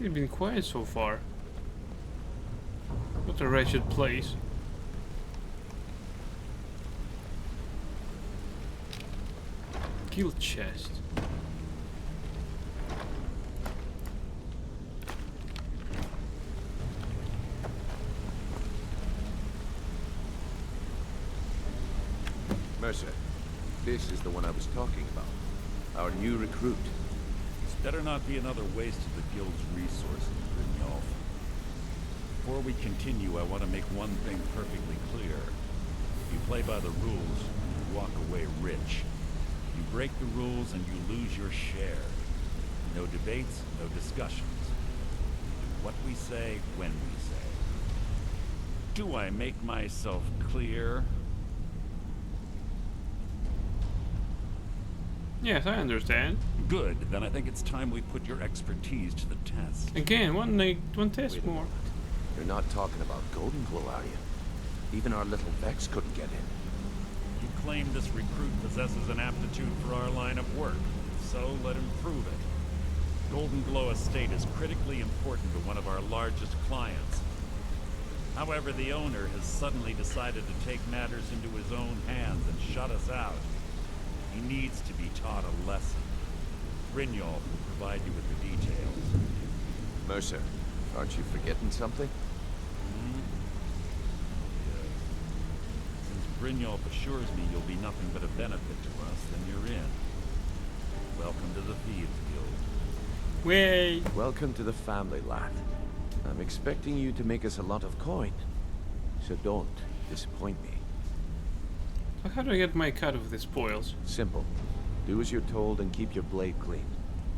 You've been quiet so far. What a wretched place. Guild chest. Mercer, this is the one I was talking about. Our new recruit. This better not be another waste of the guild's resources, Brynjolf. Before we continue, I want to make one thing perfectly clear. If you play by the rules, you walk away rich. You break the rules and you lose your share. No debates, no discussions. Do what we say, when we say. Do I make myself clear? Yes, I understand. Good, then I think it's time we put your expertise to the test. Again, one test more. You're not talking about Golden Glow, are you? Even our little Vex couldn't get in. You claim this recruit possesses an aptitude for our line of work, so let him prove it. Golden Glow Estate is critically important to one of our largest clients. However, the owner has suddenly decided to take matters into his own hands and shut us out. He needs to be taught a lesson. Brynjolf will provide you with the details. Mercer, aren't you forgetting something? Yes. Since Brynjolf assures me you'll be nothing but a benefit to us, then you're in. Welcome to the Thieves Guild. Way. Welcome to the family, lad. I'm expecting you to make us a lot of coin. So don't disappoint me. How do I get my cut of the spoils? Simple. Do as you're told and keep your blade clean.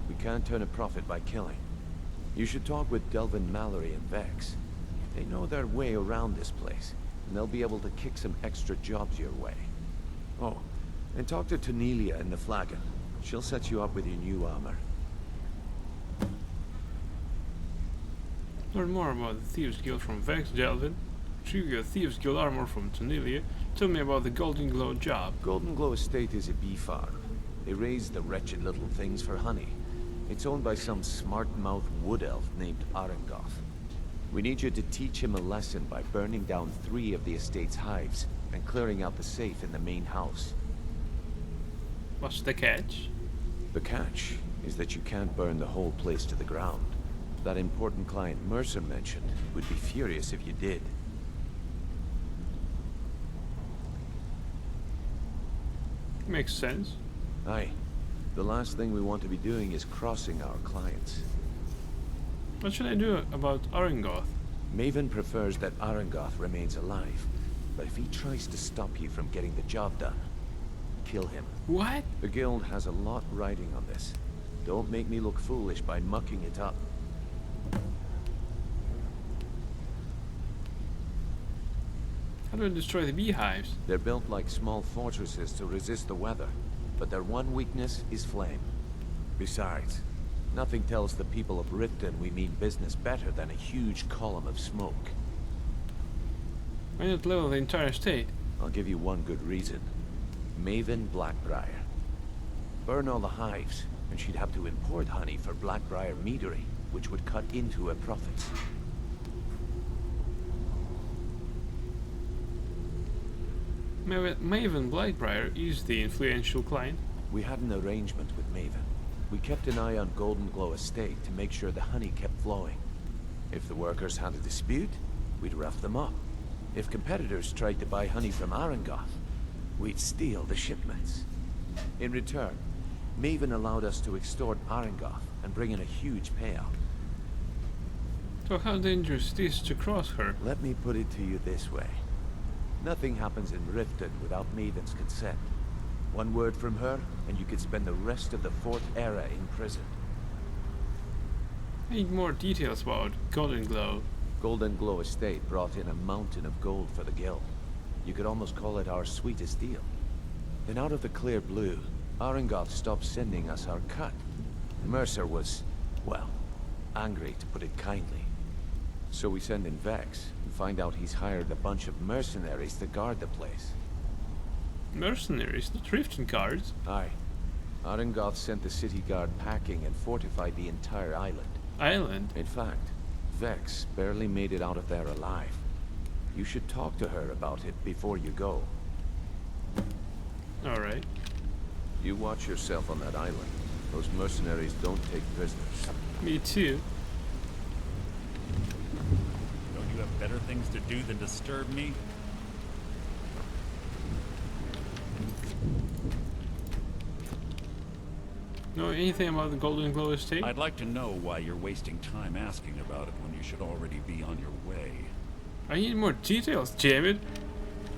We can't turn a profit by killing. You should talk with Delvin, Mallory, and Vex. They know their way around this place, and they'll be able to kick some extra jobs your way. Oh, and talk to Tanelia in the Flagon. She'll set you up with your new armor. Learn more about the Thieves Guild from Vex, Delvin. Retrieve your Thieves Guild armor from Tanelia. Tell me about the Golden Glow job. Golden Glow Estate is a bee farm. They raise the wretched little things for honey. It's owned by some smart-mouthed wood elf named Arengoth. We need you to teach him a lesson by burning down 3 of the estate's hives and clearing out the safe in the main house. What's the catch? The catch is that you can't burn the whole place to the ground. That important client Mercer mentioned would be furious if you did. Makes sense. Aye. The last thing we want to be doing is crossing our clients. What should I do about Arengoth? Maven prefers that Arengoth remains alive, but if he tries to stop you from getting the job done, kill him. What? The guild has a lot riding on this. Don't make me look foolish by mucking it up. How do I destroy the beehives? They're built like small fortresses to resist the weather, but their one weakness is flame. Besides, nothing tells the people of Riften we mean business better than a huge column of smoke. Why not level the entire state? I'll give you one good reason. Maven Blackbriar. Burn all the hives, and she'd have to import honey for Blackbriar meadery, which would cut into her profits. Maven Blackbriar is the influential client. We had an arrangement with Maven. We kept an eye on Golden Glow Estate to make sure the honey kept flowing. If the workers had a dispute, we'd rough them up. If competitors tried to buy honey from Arengoth, we'd steal the shipments. In return, Maven allowed us to extort Arengoth and bring in a huge payout. So how dangerous it is to cross her? Let me put it to you this way. Nothing happens in Riften without Maven's consent. One word from her, and you could spend the rest of the 4th Era in prison. I need more details about Golden Glow. Golden Glow Estate brought in a mountain of gold for the guild. You could almost call it our sweetest deal. Then out of the clear blue, Arengoth stopped sending us our cut. Mercer was, well, angry to put it kindly. So we send in Vex and find out he's hired a bunch of mercenaries to guard the place. Mercenaries, not Riften guards? Aye. Arengoth sent the city guard packing and fortified the entire island. island? In fact, Vex barely made it out of there alive. You should talk to her about it before you go. Alright. You watch yourself on that island. Those mercenaries don't take prisoners. Me too. Don't you have better things to do than disturb me? Know anything about the Golden Glow estate? I'd like to know why you're wasting time asking about it when you should already be on your way. I need more details, damn it.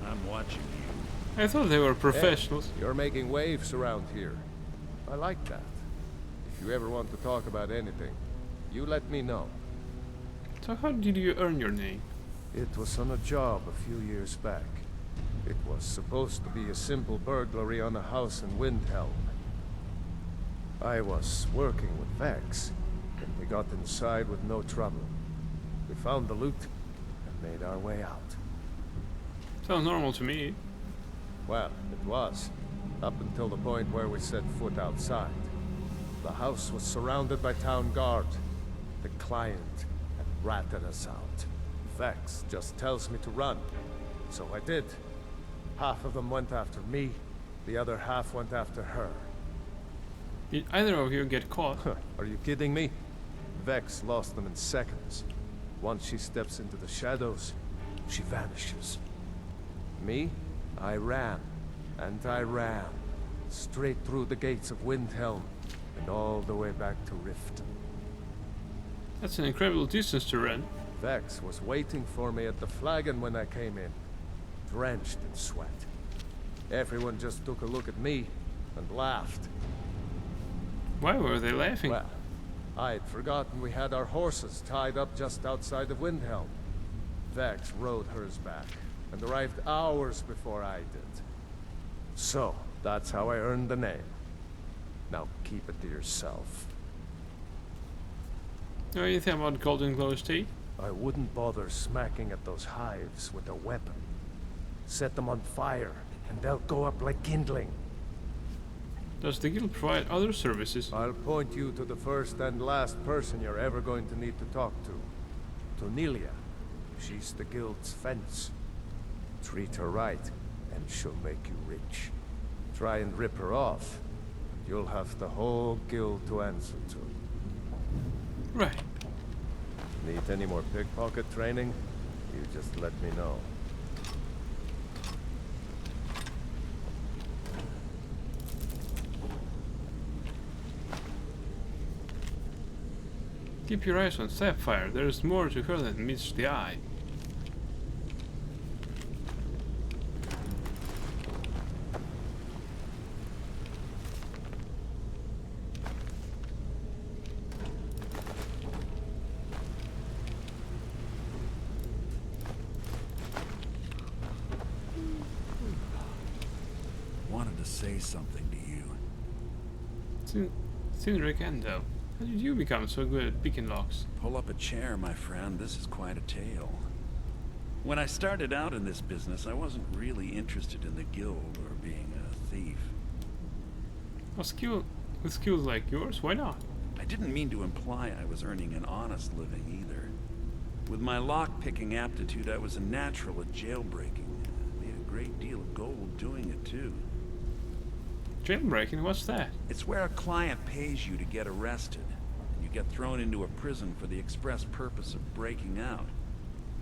I'm watching you. I thought they were professionals. Hey, you're making waves around here. I like that. If you ever want to talk about anything, you let me know. So how did you earn your name? It was on a job a few years back. It was supposed to be a simple burglary on a house in Windhelm. I was working with Vex, and we got inside with no trouble. We found the loot and made our way out. Sounds normal to me. Well, it was, up until the point where we set foot outside. The house was surrounded by town guard. The client had ratted us out. Vex just tells me to run, so I did. Half of them went after me, the other half went after her. Did either of you get caught? Are you kidding me? Vex lost them in seconds. Once she steps into the shadows, she vanishes. Me? I ran, and I ran, straight through the gates of Windhelm, and all the way back to Riften. That's an incredible distance to run. Vex was waiting for me at the flagon when I came in, drenched in sweat. Everyone just took a look at me and laughed. Why were they laughing? Well, I'd forgotten we had our horses tied up just outside of Windhelm. Vex rode hers back and arrived hours before I did. So, that's how I earned the name. Now keep it to yourself. Know anything about Golden Glow estate? I wouldn't bother smacking at those hives with a weapon. Set them on fire, and they'll go up like kindling. Does the guild provide other services? I'll point you to the first and last person you're ever going to need to talk to. Nelia. She's the guild's fence. Treat her right, and she'll make you rich. Try and rip her off, and you'll have the whole guild to answer to. Right. Need any more pickpocket training? You just let me know. Keep your eyes on Sapphire. There's more to her than meets the eye. Wanted to say something to you. Cindric Endo. How did you become so good at picking locks? Pull up a chair, my friend. This is quite a tale. When I started out in this business, I wasn't really interested in the guild or being a thief. With skills like yours, why not? I didn't mean to imply I was earning an honest living either. With my lock-picking aptitude, I was a natural at jailbreaking. Made a great deal of gold doing it, too. Jailbreaking? What's that? It's where a client pays you to get arrested, and you get thrown into a prison for the express purpose of breaking out.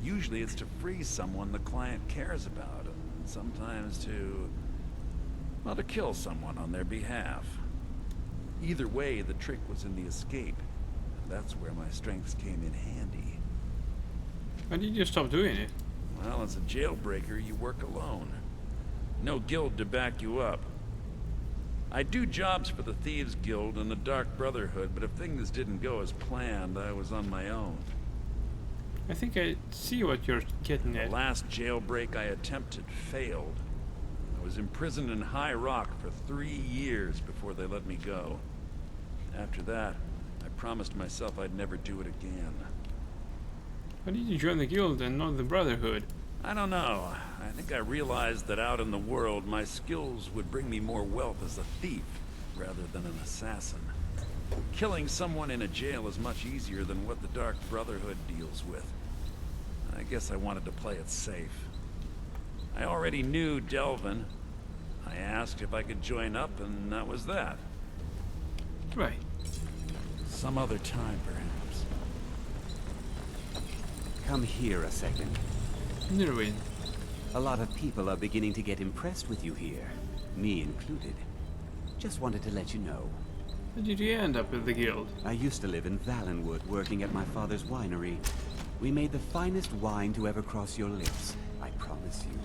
Usually it's to free someone the client cares about, and sometimes to kill someone on their behalf. Either way, the trick was in the escape, and that's where my strengths came in handy. Why did you stop doing it? Well, as a jailbreaker, you work alone. No guild to back you up. I do jobs for the Thieves Guild and the Dark Brotherhood, but if things didn't go as planned, I was on my own. I think I see what you're getting at. The last jailbreak I attempted failed. I was imprisoned in High Rock for 3 years before they let me go. After that, I promised myself I'd never do it again. Why did you join the guild and not the Brotherhood? I don't know. I think I realized that out in the world, my skills would bring me more wealth as a thief, rather than an assassin. Killing someone in a jail is much easier than what the Dark Brotherhood deals with. I guess I wanted to play it safe. I already knew Delvin. I asked if I could join up, and that was that. Right. Some other time, perhaps. Come here a second. Nirwin. A lot of people are beginning to get impressed with you here, me included. Just wanted to let you know. How did you end up at the guild? I used to live in Valenwood, working at my father's winery. We made the finest wine to ever cross your lips, I promise you.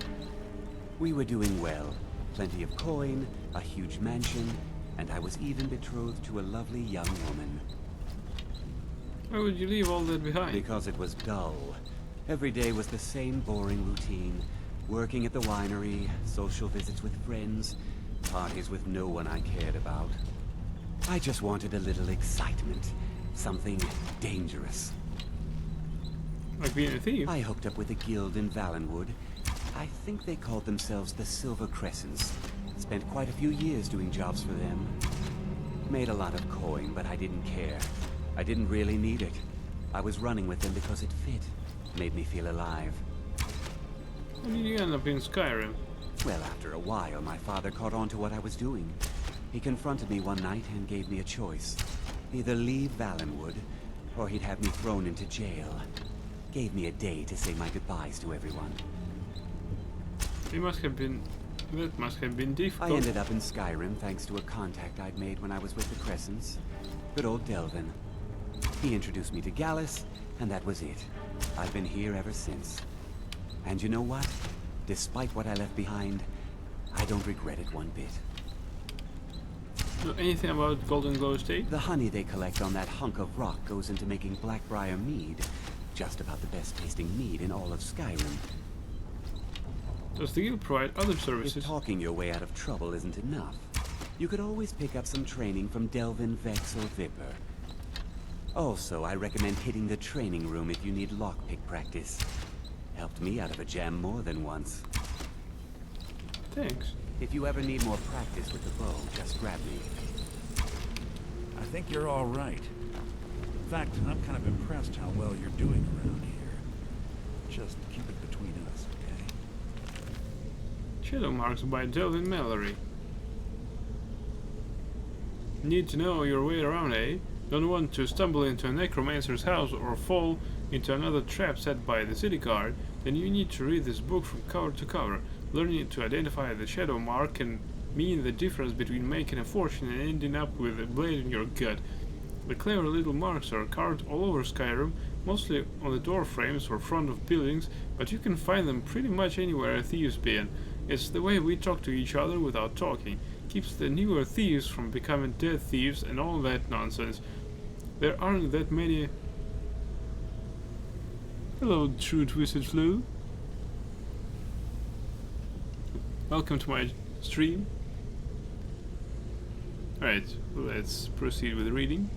We were doing well. Plenty of coin, a huge mansion, and I was even betrothed to a lovely young woman. Why would you leave all that behind? Because it was dull. Every day was the same boring routine. Working at the winery, social visits with friends, parties with no one I cared about. I just wanted a little excitement. Something dangerous. Like being a thief? I hooked up with a guild in Valenwood. I think they called themselves the Silver Crescents. Spent quite a few years doing jobs for them. Made a lot of coin, but I didn't care. I didn't really need it. I was running with them because it fit. Made me feel alive. How did you end up in Skyrim? Well, after a while, my father caught on to what I was doing. He confronted me one night and gave me a choice. Either leave Valenwood, or he'd have me thrown into jail. Gave me a day to say my goodbyes to everyone. That must have been difficult. I ended up in Skyrim thanks to a contact I'd made when I was with the Crescents. Good old Delvin. He introduced me to Gallus, and that was it. I've been here ever since. And you know what? Despite what I left behind, I don't regret it one bit. Know anything about Golden Glow Estate? The honey they collect on that hunk of rock goes into making Blackbriar mead. Just about the best tasting mead in all of Skyrim. Does the guild provide other services? If talking your way out of trouble isn't enough, you could always pick up some training from Delvin, Vex, or Viper. Also, I recommend hitting the training room if you need lockpick practice. Helped me out of a jam more than once. Thanks. If you ever need more practice with the bow, just grab me. I think you're all right. In fact, I'm kind of impressed how well you're doing around here. Just keep it between us, okay? Shadow marks by Delvin Mallory. Need to know your way around, eh? Don't want to stumble into a necromancer's house or fall into another trap set by the city guard? Then you need to read this book from cover to cover. Learning to identify the shadow mark can mean the difference between making a fortune and ending up with a blade in your gut. The clever little marks are carved all over Skyrim, mostly on the door frames or front of buildings, but you can find them pretty much anywhere a thieves been. It's the way we talk to each other without talking. Keeps the newer thieves from becoming dead thieves and all that nonsense. There aren't that many... Hello, True Twisted Flu. Welcome to my stream. Alright, let's proceed with reading.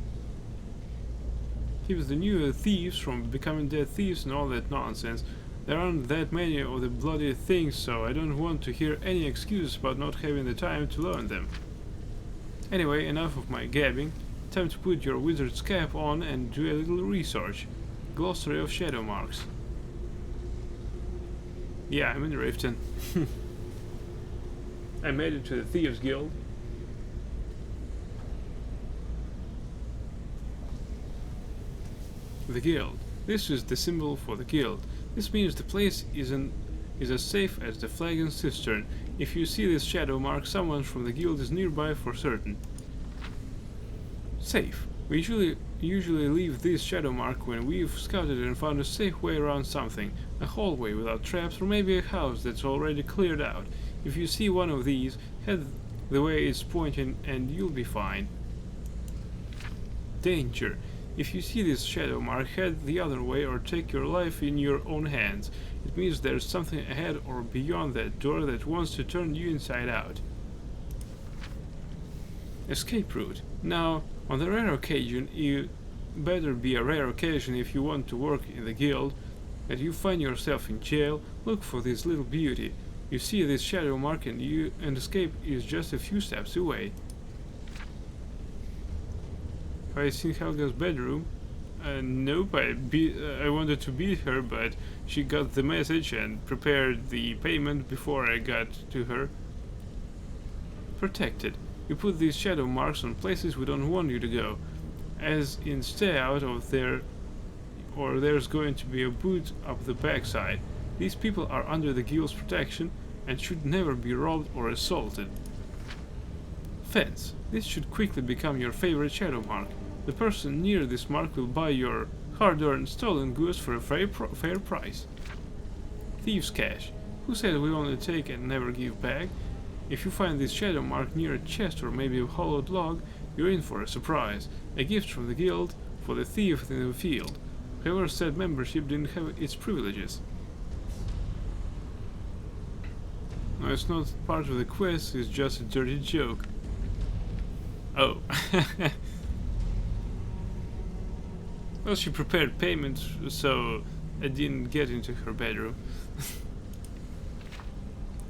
Keeps the newer thieves from becoming dead thieves and all that nonsense. There aren't that many of the bloody things, so I don't want to hear any excuses about not having the time to learn them. Anyway, enough of my gabbing. Time to put your wizard's cap on and do a little research. Glossary of shadow marks. Yeah, I'm in Riften. I made it to the Thieves Guild. The Guild. This is the symbol for the Guild. This means the place is as safe as the Flagon Cistern. If you see this shadow mark, someone from the Guild is nearby for certain. Safe. We usually leave this shadow mark when we've scouted and found a safe way around something. A hallway without traps, or maybe a house that's already cleared out. If you see one of these, head the way it's pointing and you'll be fine. Danger. If you see this shadow mark, head the other way or take your life in your own hands. It means there's something ahead or beyond that door that wants to turn you inside out. Escape route. Now, on the rare occasion, it better be a rare occasion if you want to work in the guild, that you find yourself in jail, look for this little beauty. You see this shadow mark and escape is just a few steps away. Have I seen Helga's bedroom? Nope, I wanted to beat her, but she got the message and prepared the payment before I got to her. Protected. You put these shadow marks on places we don't want you to go. As in, stay out of there, or there's going to be a boot up the backside. These people are under the guild's protection and should never be robbed or assaulted. Fence. This should quickly become your favorite shadow mark. The person near this mark will buy your hard-earned stolen goods for a fair price. Thieves' cash. Who said we only take and never give back? If you find this shadow mark near a chest or maybe a hollowed log, you're in for a surprise. A gift from the guild for the thief in the field. Whoever said membership didn't have its privileges. No, it's not part of the quest, it's just a dirty joke. Oh. Well, she prepared payment, so I didn't get into her bedroom.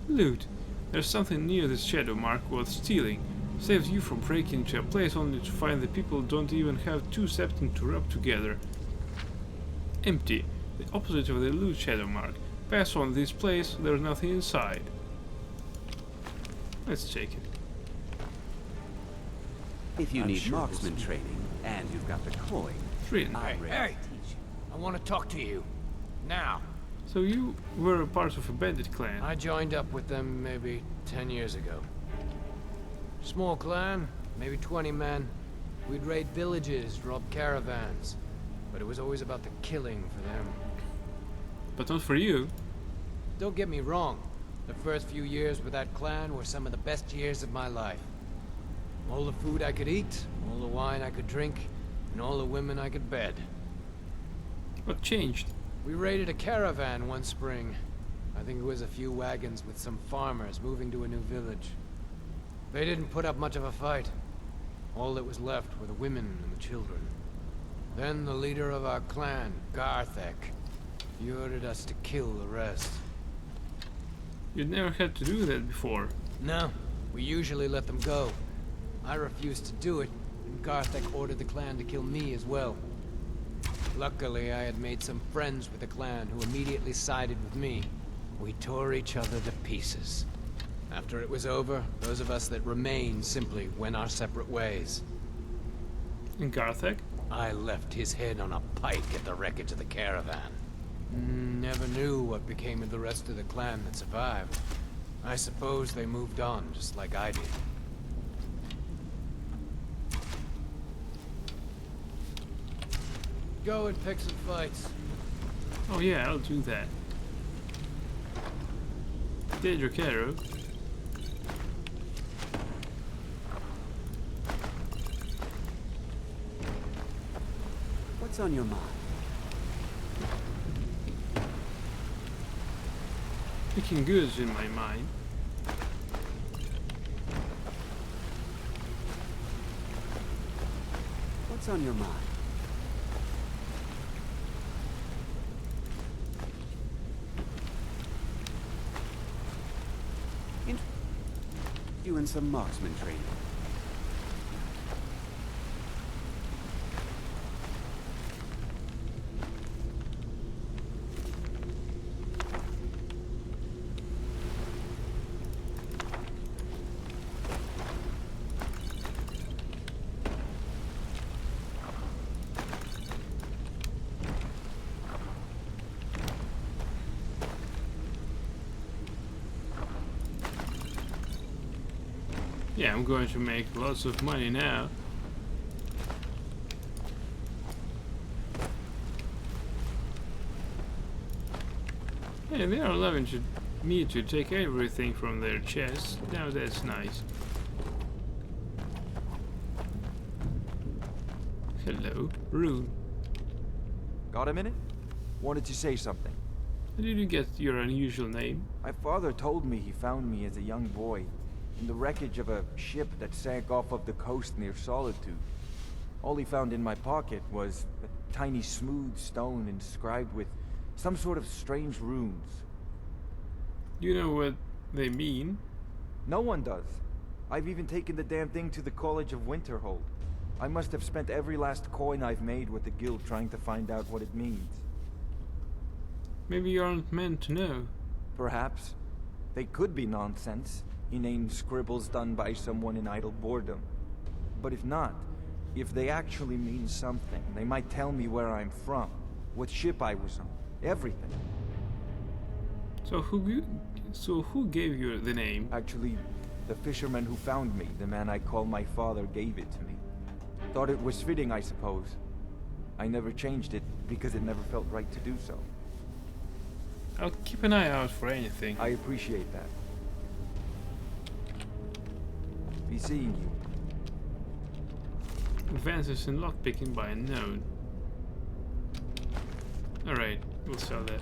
Loot. There's something near this shadow mark worth stealing. Saves you from breaking into a place only to find the people don't even have two septum to rub together. Empty. The opposite of the loot shadow mark. Pass on this place, there's nothing inside. Let's check it. If you need marksman training, and you've got the coin, I'm ready to teach you. I want to talk to you. Now. So you were a part of a bandit clan? I joined up with them maybe 10 years ago. Small clan, maybe 20 men. We'd raid villages, rob caravans. But it was always about the killing for them. But not for you. Don't get me wrong. The first few years with that clan were some of the best years of my life. All the food I could eat, all the wine I could drink, and all the women I could bed. What changed? We raided a caravan one spring. I think it was a few wagons with some farmers moving to a new village. They didn't put up much of a fight. All that was left were the women and the children. Then the leader of our clan, Garthek, he ordered us to kill the rest. You'd never had to do that before. No, we usually let them go. I refused to do it, and Garthek ordered the clan to kill me as well. Luckily, I had made some friends with the clan who immediately sided with me. We tore each other to pieces. After it was over, those of us that remained simply went our separate ways. And Garthek? I left his head on a pike at the wreckage of the caravan. Never knew what became of the rest of the clan that survived. I suppose they moved on, just like I did. Go and pick some fights. Oh yeah, I'll do that. Daedra Caro. What's on your mind? Picking goods in my mind. What's on your mind? You in some marksman training. Yeah, I'm going to make lots of money now. Yeah, they are allowing me to take everything from their chests. Now that's nice. Hello, Rune. Got a minute? Wanted to say something. How did you get your unusual name? My father told me he found me as a young boy in the wreckage of a ship that sank off of the coast near Solitude. All he found in my pocket was a tiny smooth stone inscribed with some sort of strange runes. Do you know what they mean? No one does. I've even taken the damn thing to the College of Winterhold. I must have spent every last coin I've made with the guild trying to find out what it means. Maybe you aren't meant to know. Perhaps. They could be nonsense, inane scribbles done by someone in idle boredom. But if not, if they actually mean something, they might tell me where I'm from, what ship I was on, everything. So who gave you the name? Actually, the fisherman who found me, the man I call my father, gave it to me. Thought it was fitting, I suppose. I never changed it because it never felt right to do so. I'll keep an eye out for anything. I appreciate that. Be seeing you. Advances in lockpicking by unknown. Alright, we'll sell that.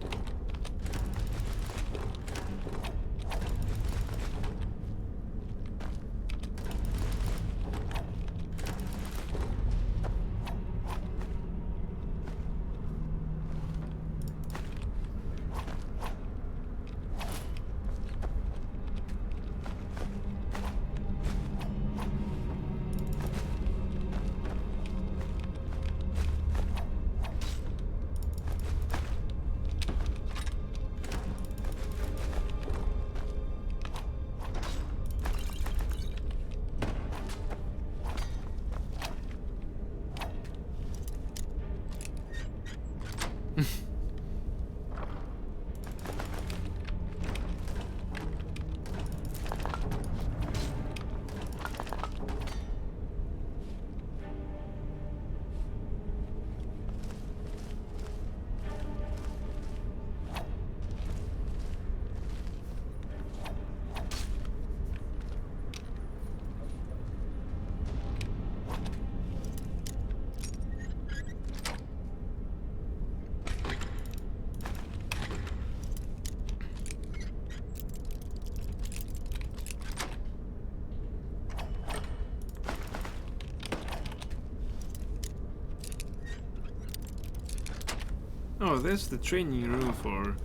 Oh, that's the training room for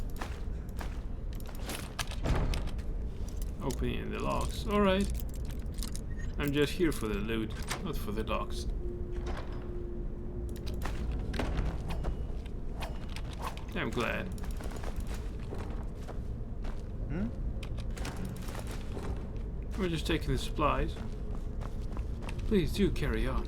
opening the locks. Alright. I'm just here for the loot, not for the locks. I'm glad. We're just taking the supplies. Please do carry on.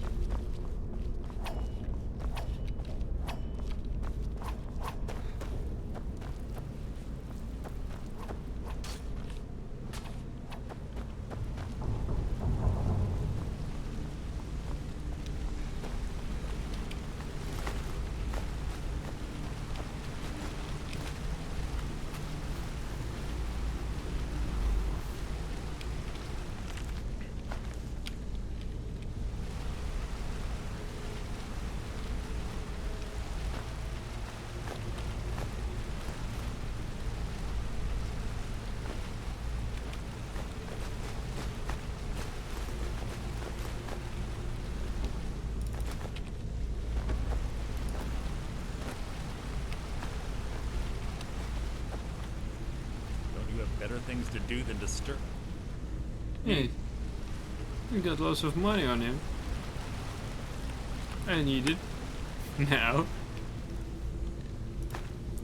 Better things to do than disturb. Hey, we got lots of money on him. I need it. Now.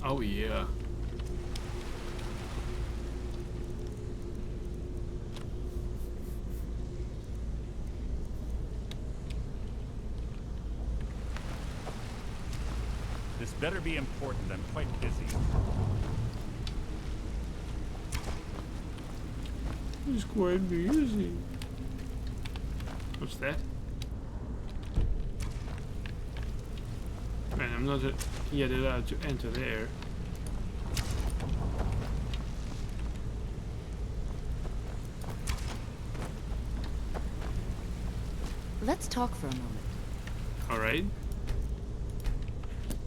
Oh yeah. This better be important. I'm quite busy. It's quite busy. What's that? Man, I'm not yet allowed to enter there. Let's talk for a moment. Alright.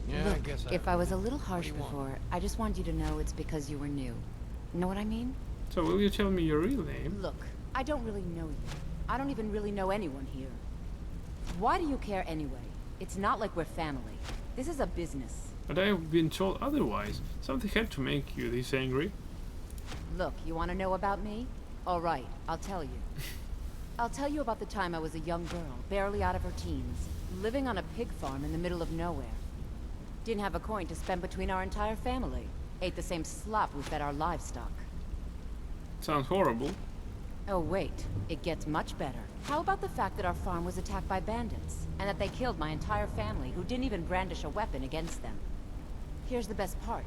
Yeah, Look, I guess if I was a little harsh before, I just want you to know it's because you were new. Know what I mean? So will you tell me your real name? Look, I don't really know you. I don't even really know anyone here. Why do you care anyway? It's not like we're family. This is a business. But I have been told otherwise. Something had to make you this angry. Look, you want to know about me? All right, I'll tell you. I'll tell you about the time I was a young girl, barely out of her teens, living on a pig farm in the middle of nowhere. Didn't have a coin to spend between our entire family. Ate the same slop we fed our livestock. Sounds horrible. Oh wait, it gets much better. How about the fact that our farm was attacked by bandits, and that they killed my entire family who didn't even brandish a weapon against them? Here's the best part.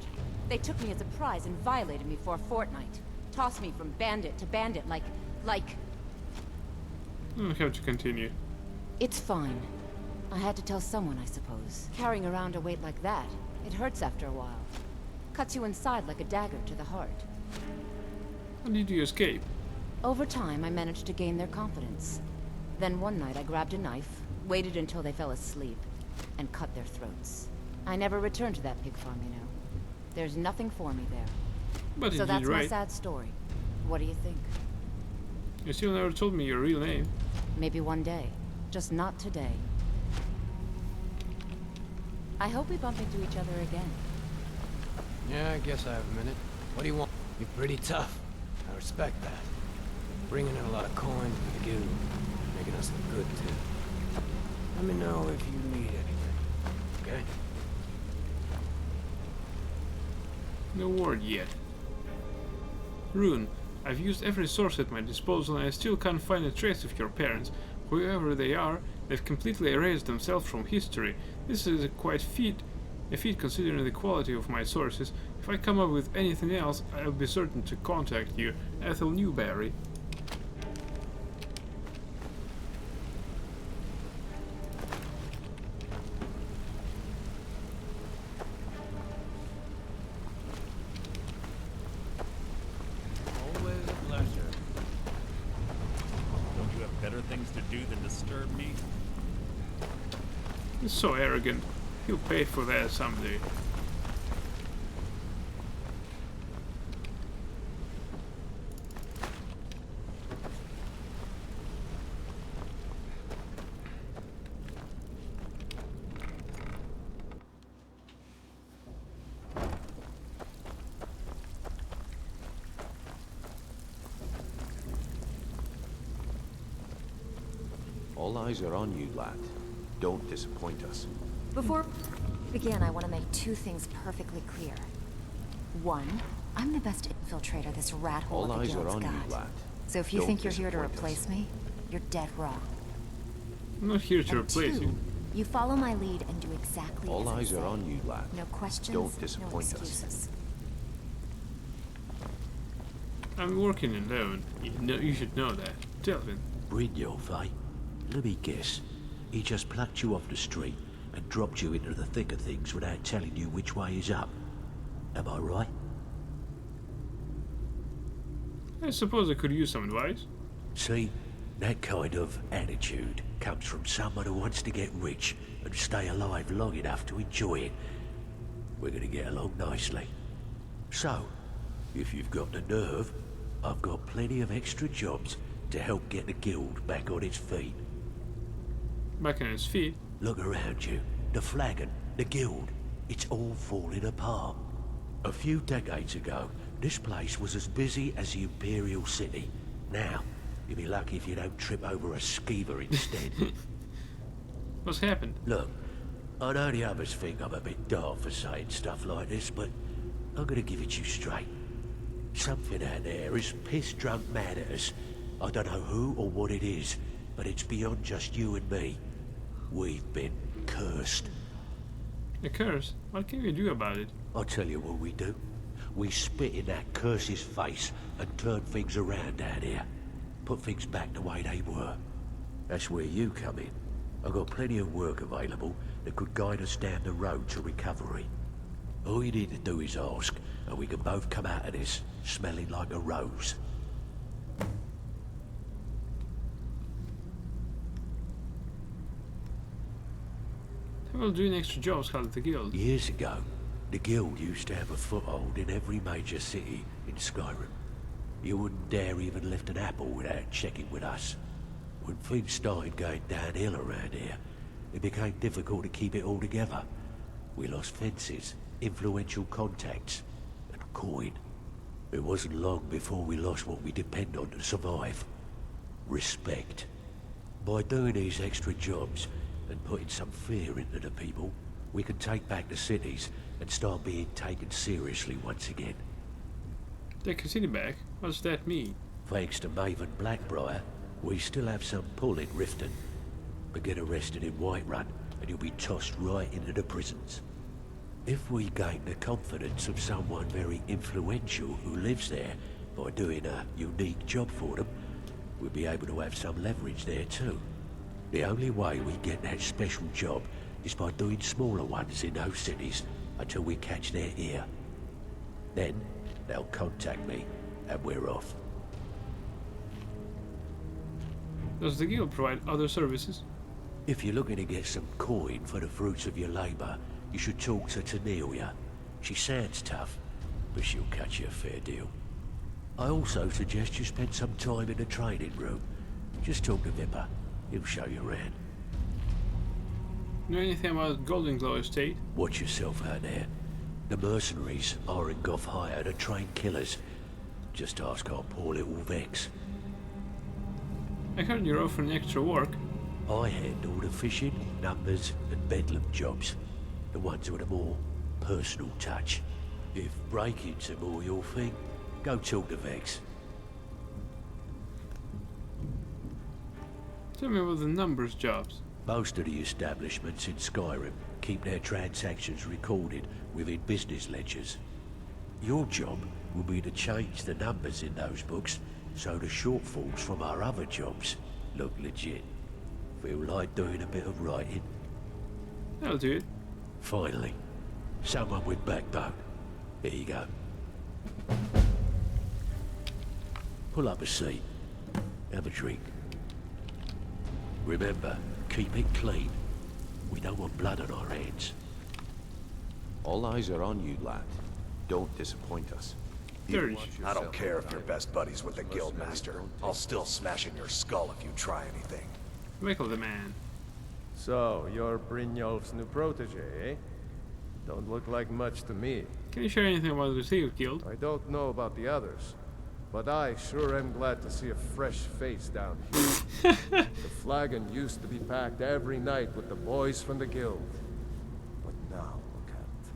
They took me as a prize and violated me for a fortnight. Tossed me from bandit to bandit like... I have to continue. It's fine. I had to tell someone, I suppose. Carrying around a weight like that, it hurts after a while. Cuts you inside like a dagger to the heart. How did you escape? Over time, I managed to gain their confidence. Then one night I grabbed a knife, waited until they fell asleep, and cut their throats. I never returned to that pig farm, you know. There's nothing for me there. But so that's my right. sad story. What do you think? You still never told me your real name. Maybe one day. Just not today. I hope we bump into each other again. Yeah, I guess I have a minute. What do you want? You're pretty tough. I respect that. Bringing in a lot of coin for the guild. Making us look good, too. Let me know if you need anything, okay? No word yet. Rune, I've used every source at my disposal and I still can't find a trace of your parents. Whoever they are, they've completely erased themselves from history. This is a feat considering the quality of my sources. If I come up with anything else, I'll be certain to contact you. Ethel Newberry. Always a pleasure. Don't you have better things to do than disturb me? He's so arrogant. He'll pay for that someday. All eyes are on you, lad. Don't disappoint us. Before we begin, I want to make two things perfectly clear. One, I'm the best infiltrator this rat hole All of the eyes are guild's on got. you, lad. So if you Don't think you're here to disappoint replace me, you're dead wrong. I'm not here to And replace two, you. you follow my lead and do exactly All as I eyes say. are on you, lad. No questions, Don't no disappoint us. excuses. I'm working alone. You should know that. Delvin. Brynjolf, eh? Let me guess. He just plucked you off the street and dropped you into the thick of things without telling you which way is up. Am I right? I suppose I could use some advice. See, that kind of attitude comes from someone who wants to get rich and stay alive long enough to enjoy it. We're gonna get along nicely. So, if you've got the nerve, I've got plenty of extra jobs to help get the guild back on its feet. Back on his feet? Look around you. The flagon, the guild, it's all falling apart. A few decades ago, this place was as busy as the Imperial City. Now, you'll be lucky if you don't trip over a skeever instead. What's happened? Look, I know the others think I'm a bit daft for saying stuff like this, but I'm gonna give it you straight. Something out there is piss-drunk mad at us. I don't know who or what it is, but it's beyond just you and me. We've been cursed. A curse? What can we do about it? I'll tell you what we do. We spit in that curse's face and turn things around down here. Put things back the way they were. That's where you come in. I've got plenty of work available that could guide us down the road to recovery. All you need to do is ask, and we can both come out of this smelling like a rose. How will doing extra jobs help the guild? Years ago, the guild used to have a foothold in every major city in Skyrim. You wouldn't dare even lift an apple without checking with us. When things started going downhill around here, it became difficult to keep it all together. We lost fences, influential contacts, and coin. It wasn't long before we lost what we depend on to survive. respect. By doing these extra jobs and putting some fear into the people, we can take back the cities and start being taken seriously once again. Take a city back? What's that mean? Thanks to Maven Blackbriar, we still have some pull in Riften. But get arrested in Whiterun and you'll be tossed right into the prisons. If we gain the confidence of someone very influential who lives there by doing a unique job for them, we'll be able to have some leverage there too. The only way we get that special job is by doing smaller ones in those cities until we catch their ear. Then they'll contact me and we're off. Does the guild provide other services? If you're looking to get some coin for the fruits of your labor, you should talk to Tanelia. She sounds tough, but she'll cut you a fair deal. I also suggest you spend some time in the training room. Just talk to Vipper. He'll show you around. Know anything about Goldenglow Estate? Watch yourself out there. The mercenaries are in Goth hire to train killers. Just ask our poor little Vex. I heard you're offering extra work. I handle the fishing, numbers, and bedlam jobs. The ones with a more personal touch. If breaking's a more your thing, go talk to Vex. Tell me about the numbers jobs. Most of the establishments in Skyrim keep their transactions recorded within business ledgers. Your job will be to change the numbers in those books so the shortfalls from our other jobs look legit. Feel like doing a bit of writing? I'll do it. Finally, someone with backbone. Here you go. Pull up a seat. Have a drink. Remember, keep it clean. We don't want blood on our hands. All eyes are on you, lad. Don't disappoint us. I don't care if you're best buddies with the Guildmaster. I'll still smash in your skull if you try anything. Michael the man. So, you're Brynjolf's new protege, eh? Don't look like much to me. Can you share anything about the Thieves Guild? I don't know about the others, but I sure am glad to see a fresh face down here. The flagon used to be packed every night with the boys from the guild. But now, look at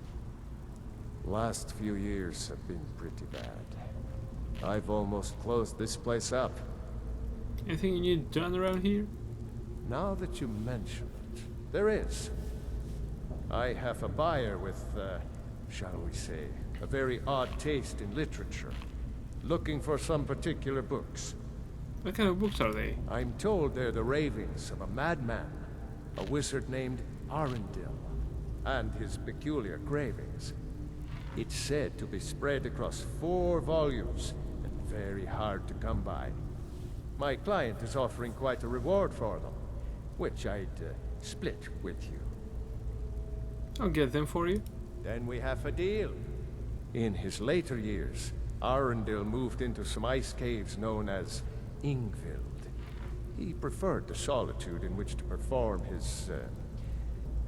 it. Last few years have been pretty bad. I've almost closed this place up. Anything you need done around here? Now that you mention it, there is. I have a buyer with, shall we say, a very odd taste in literature. Looking for some particular books. What kind of books are they? I'm told they're the ravings of a madman, a wizard named Arundel, and his peculiar cravings. It's said to be spread across 4 volumes, and very hard to come by. My client is offering quite a reward for them, which I'd split with you. I'll get them for you. Then we have a deal. In his later years, Arundel moved into some ice caves known as Ingvild. He preferred the solitude in which to perform his,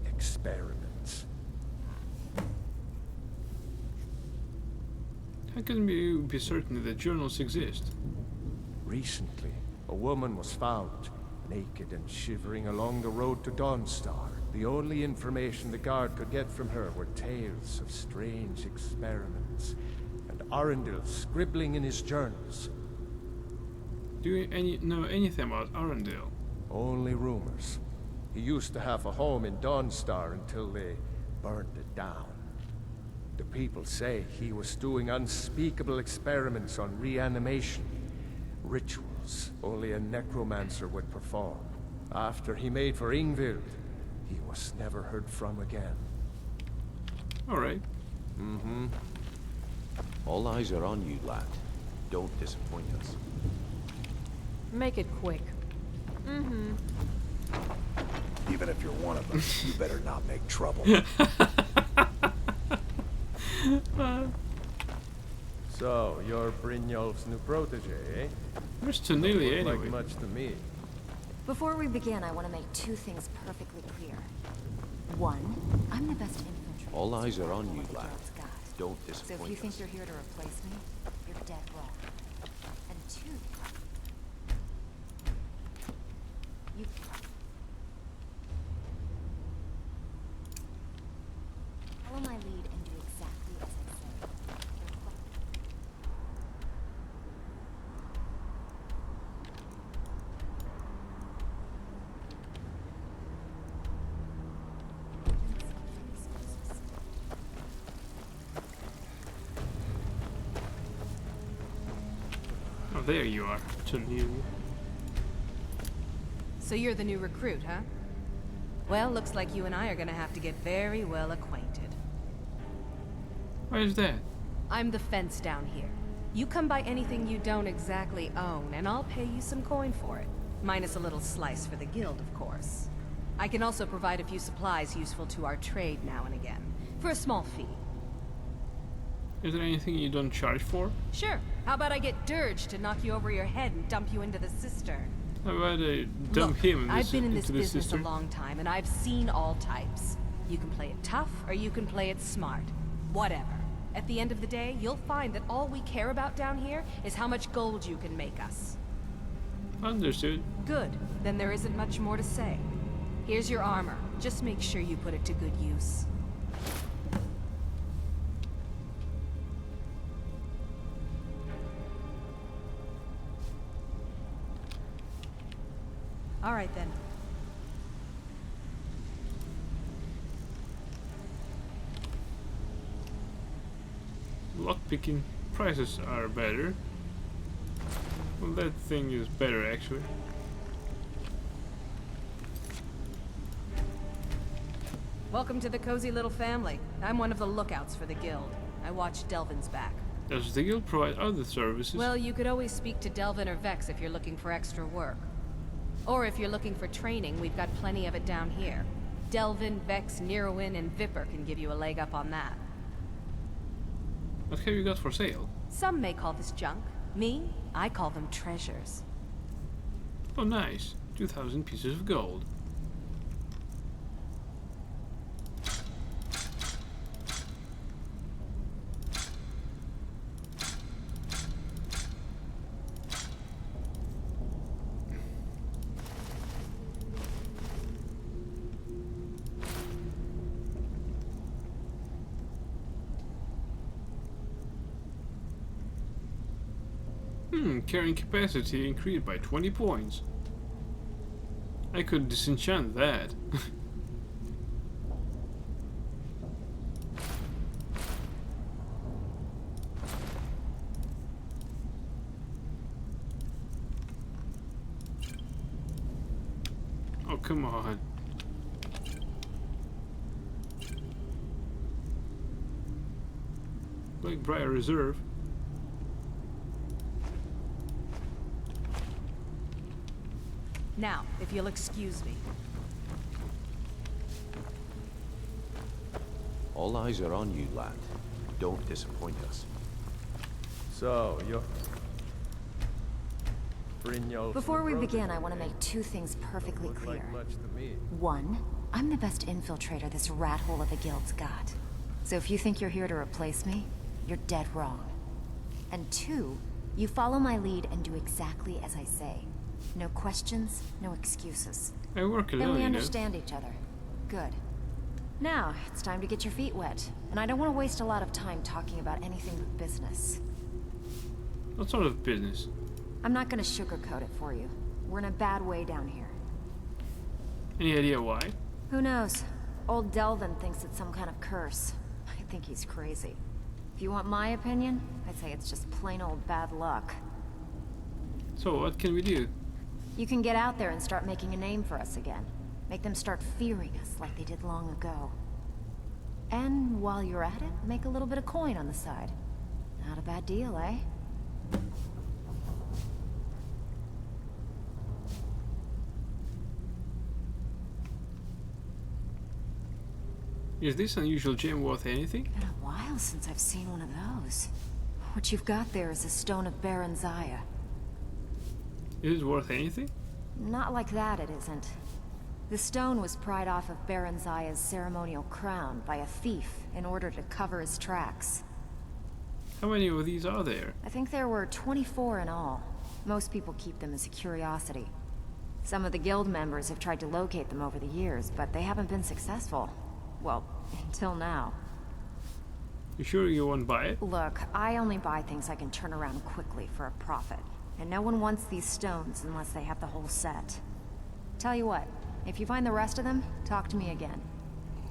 experiments. How can you be certain that the journals exist? Recently, a woman was found, naked and shivering along the road to Dawnstar. The only information the guard could get from her were tales of strange experiments, and Arundel scribbling in his journals. Do you know anything about Arundel? Only rumors. He used to have a home in Dawnstar until they burned it down. The people say he was doing unspeakable experiments on reanimation. Rituals only a necromancer would perform. After he made for Ingvild, he was never heard from again. Alright. Mm-hmm. All eyes are on you, lad. Don't disappoint us. Make it quick. Mm-hmm. Even if you're one of them, you better not make trouble. So, you're Brynjolf's new protege, eh? Where's Tanelia anyway? Like much to me. Before we begin, I want to make 2 things perfectly clear. 1, I'm the best infiltrator. All eyes are on you, lad. Got. Don't So disappoint if you think us. you're here to replace me, you're dead wrong. And 2, follow my lead and do exactly as I say. Oh, there you are. To new. So you're the new recruit, huh? Well, looks like you and I are gonna have to get very well acquainted. Why is that? I'm the fence down here. You come by anything you don't exactly own, and I'll pay you some coin for it. Minus a little slice for the guild, of course. I can also provide a few supplies useful to our trade now and again, for a small fee. Is there anything you don't charge for? Sure. How about I get Dirge to knock you over your head and dump you into the cistern? How about I dump him in I've been in this into the business cistern? a long time, and I've seen all types. You can play it tough, or you can play it smart. Whatever. At the end of the day, you'll find that all we care about down here is how much gold you can make us. Understood. Good. Then there isn't much more to say. Here's your armor. Just make sure you put it to good use. All right, then. Lockpicking prices are better. Well, that thing is better actually. Welcome to the cozy little family. I'm one of the lookouts for the guild. I watch Delvin's back. Does the guild provide other services? Well, you could always speak to Delvin or Vex if you're looking for extra work. Or if you're looking for training, we've got plenty of it down here. Delvin, Vex, Neroin, and Viper can give you a leg up on that. What have you got for sale? Some may call this junk. Me, I call them treasures. Oh nice, 2,000 pieces of gold. Carrying capacity increased by 20 points. I could disenchant that. Oh, come on. Blackbriar Reserve. Now, if you'll excuse me. All eyes are on you, lad. Don't disappoint us. So, you're... Brynjolf's Before we brother, begin, I want to make two things perfectly look clear. like much to me. One, I'm the best infiltrator this rat hole of a guild's got. So if you think you're here to replace me, you're dead wrong. And two, you follow my lead and do exactly as I say. No questions, no excuses. I work alone, Then we you know. understand each other. Good. Now, it's time to get your feet wet. And I don't want to waste a lot of time talking about anything but business. What sort of business? I'm not gonna sugarcoat it for you. We're in a bad way down here. Any idea why? Who knows? Old Delvin thinks it's some kind of curse. I think he's crazy. If you want my opinion, I'd say it's just plain old bad luck. So what can we do? You can get out there and start making a name for us again. Make them start fearing us like they did long ago. And while you're at it, make a little bit of coin on the side. Not a bad deal, eh? Is this unusual gem worth anything? Been a while since I've seen one of those. What you've got there is a stone of Baron Zaya. Is it worth anything? Not like that, it isn't. The stone was pried off of Baron Zaya's ceremonial crown by a thief in order to cover his tracks. How many of these are there? I think there were 24 in all. Most people keep them as a curiosity. Some of the guild members have tried to locate them over the years, but they haven't been successful. Well, until now. You sure you won't buy it? Look, I only buy things I can turn around quickly for a profit. And no one wants these stones unless they have the whole set. Tell you what, if you find the rest of them, talk to me again.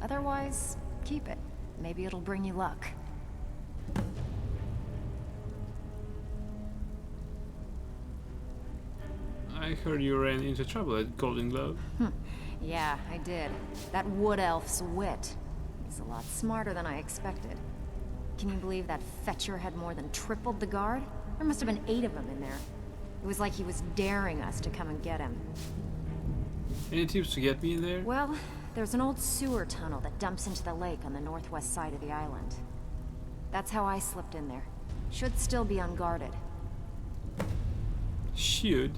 Otherwise, keep it. Maybe it'll bring you luck. I heard you ran into trouble at Golden Globe. Yeah, I did. That wood elf's wit. He's a lot smarter than I expected. Can you believe that fetcher had more than tripled the guard? There must have been 8 of them in there. It was like he was daring us to come and get him. Any tips to get me in there? Well, there's an old sewer tunnel that dumps into the lake on the northwest side of the island. That's how I slipped in there. Should still be unguarded. Should?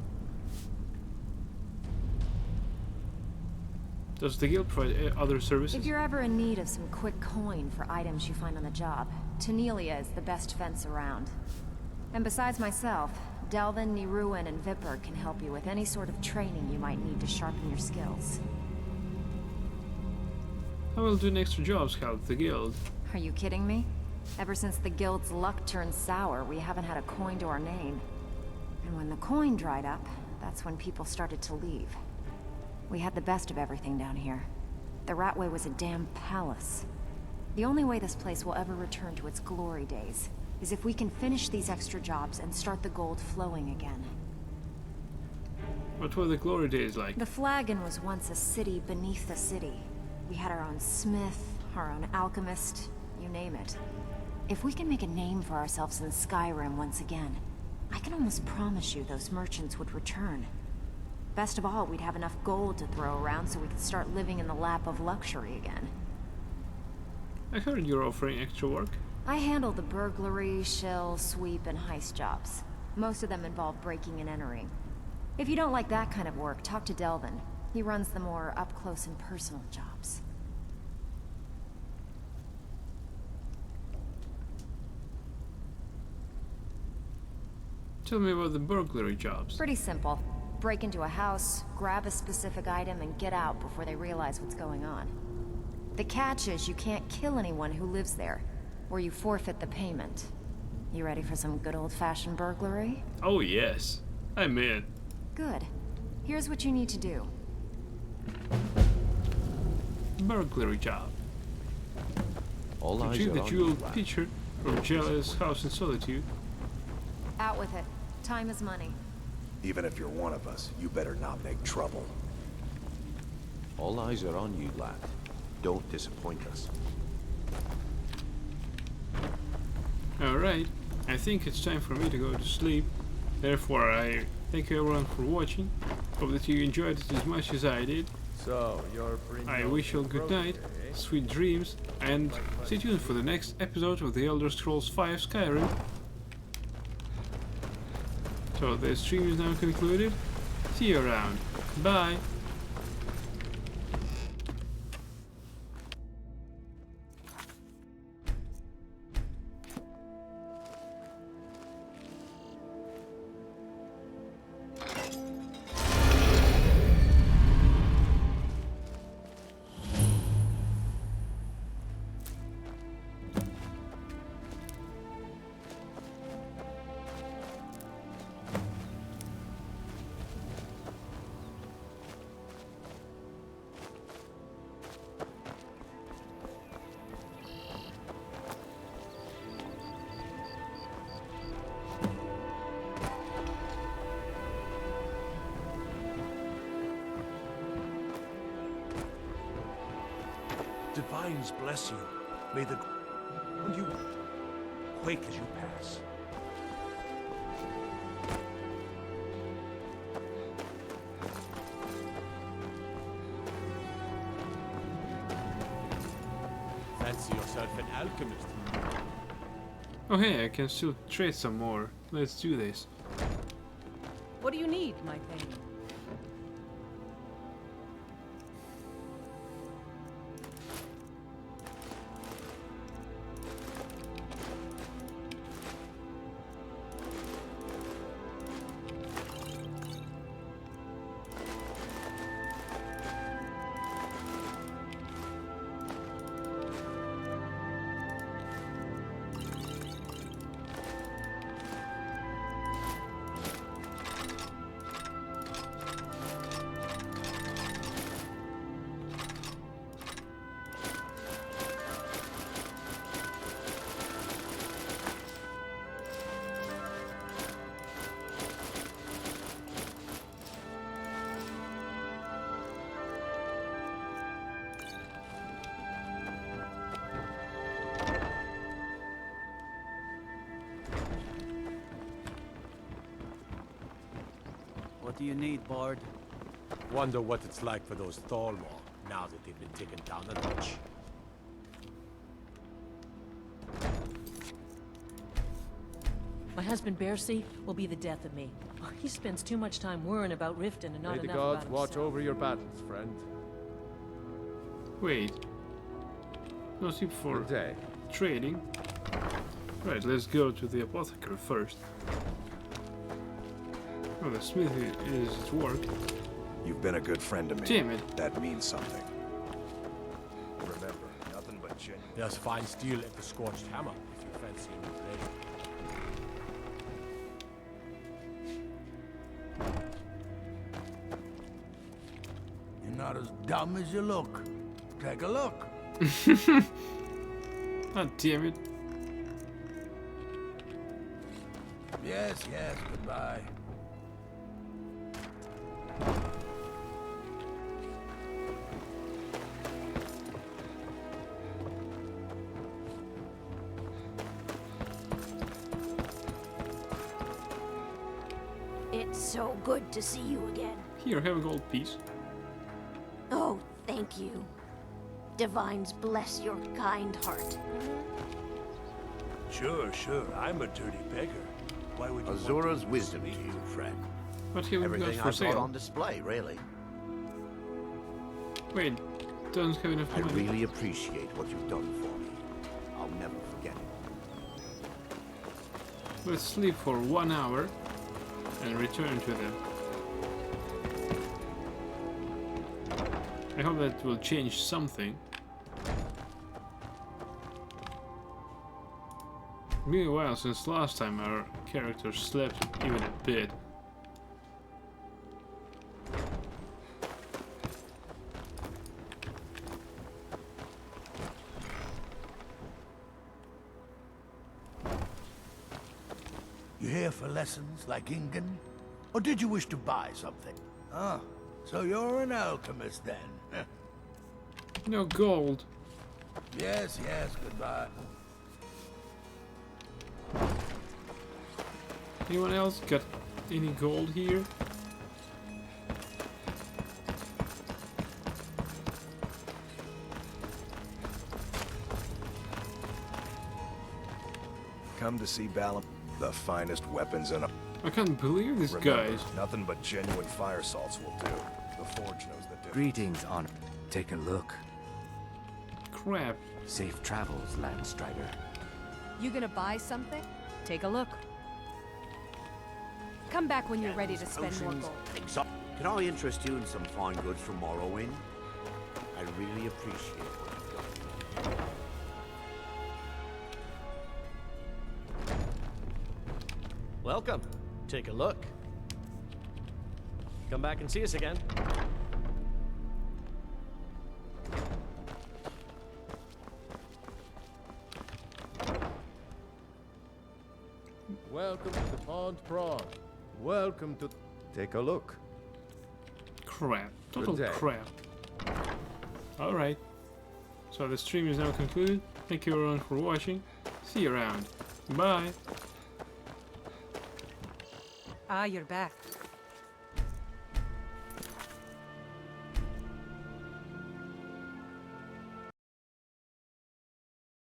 Does the guild provide other services? If you're ever in need of some quick coin for items you find on the job, Tanelia is the best fence around. And besides myself, Delvin, Niruin, and Vipper can help you with any sort of training you might need to sharpen your skills. I will do an extra job scout at the guild. Are you kidding me? Ever since the guild's luck turned sour, we haven't had a coin to our name. And when the coin dried up, that's when people started to leave. We had the best of everything down here. The Ratway was a damn palace. The only way this place will ever return to its glory days is if we can finish these extra jobs and start the gold flowing again. What were the glory days like? The Flagon was once a city beneath the city. We had our own smith, our own alchemist, you name it. If we can make a name for ourselves in Skyrim once again, I can almost promise you those merchants would return. Best of all, we'd have enough gold to throw around so we could start living in the lap of luxury again. I heard you're offering extra work. I handle the burglary, shill, sweep, and heist jobs. Most of them involve breaking and entering. If you don't like that kind of work, talk to Delvin. He runs the more up-close and personal jobs. Tell me about the burglary jobs. Pretty simple. Break into a house, grab a specific item, and get out before they realize what's going on. The catch is you can't kill anyone who lives there, or you forfeit the payment. You ready for some good old-fashioned burglary? Oh yes, I'm in. Good. Here's what you need to do. Burglary job. All eyes Retrieve are the on you, jeweled lad. picture from Jealous House in Solitude. Out with it. Time is money. Even if you're one of us, you better not make trouble. All eyes are on you, lad. Don't disappoint us. Alright, I think it's time for me to go to sleep. Therefore, I thank you everyone for watching. Hope that you enjoyed it as much as I did. So, you're I wish you all good night, sweet dreams, and stay tuned for the next episode of The Elder Scrolls V Skyrim. So the stream is now concluded. See you around. Bye. Divines bless you. May the... And you quake as you pass. Fancy yourself an alchemist. Oh hey, I can still trade some more. Let's do this. What do you need, my thing? do you need, Bard? Wonder what it's like for those Thalmor, now that they've been taken down a notch. My husband Bercy will be the death of me. He spends too much time worrying about Riften and not May the enough gods about watch himself. over your battles, friend. Wait. No sleep for day. trading. Right, let's go to the apothecary first. Oh, the smithy is at work. You've been a good friend to me. Damn it. That means something. Remember, nothing but genuine. There's fine steel at the Scorched Hammer, if you fancy a new blade. You're not as dumb as you look. Take a look. God damn it. Yes, yes, goodbye. It's so good to see you again. Here, have a gold piece. Oh, thank you. Divines bless your kind heart. Sure, I'm a dirty beggar. Why would you Azura's wisdom to you, friend. What have we got Everything for I've got sale? on display, really. Wait, don't have enough I money. really appreciate what you've done for me. I'll never forget it. Let's sleep for 1 hour and return to them. I hope that will change something. It's been a while since last time our character slept even a bit. You here for lessons like Ingen? Or did you wish to buy something? Ah, so you're an alchemist then. No gold. Yes, yes, goodbye. Anyone else got any gold here? Come to see Balam. The finest weapons in a... I can't believe these Remember, guys. nothing but genuine fire salts will do. The Forge knows the difference. Greetings, Honor. Take a look. Crap. Safe travels, Landstrider. You gonna buy something? Take a look. Come back when you're ready to spend more gold. Can I interest you in some fine goods from Morrowind? I really appreciate what you've done. Welcome. Take a look. Come back and see us again. Welcome to the Pond Prawn. Welcome to... Take a look. Crap. Total Good day. crap. Alright. So the stream is now concluded. Thank you everyone for watching. See you around. Bye. Ah, you're back.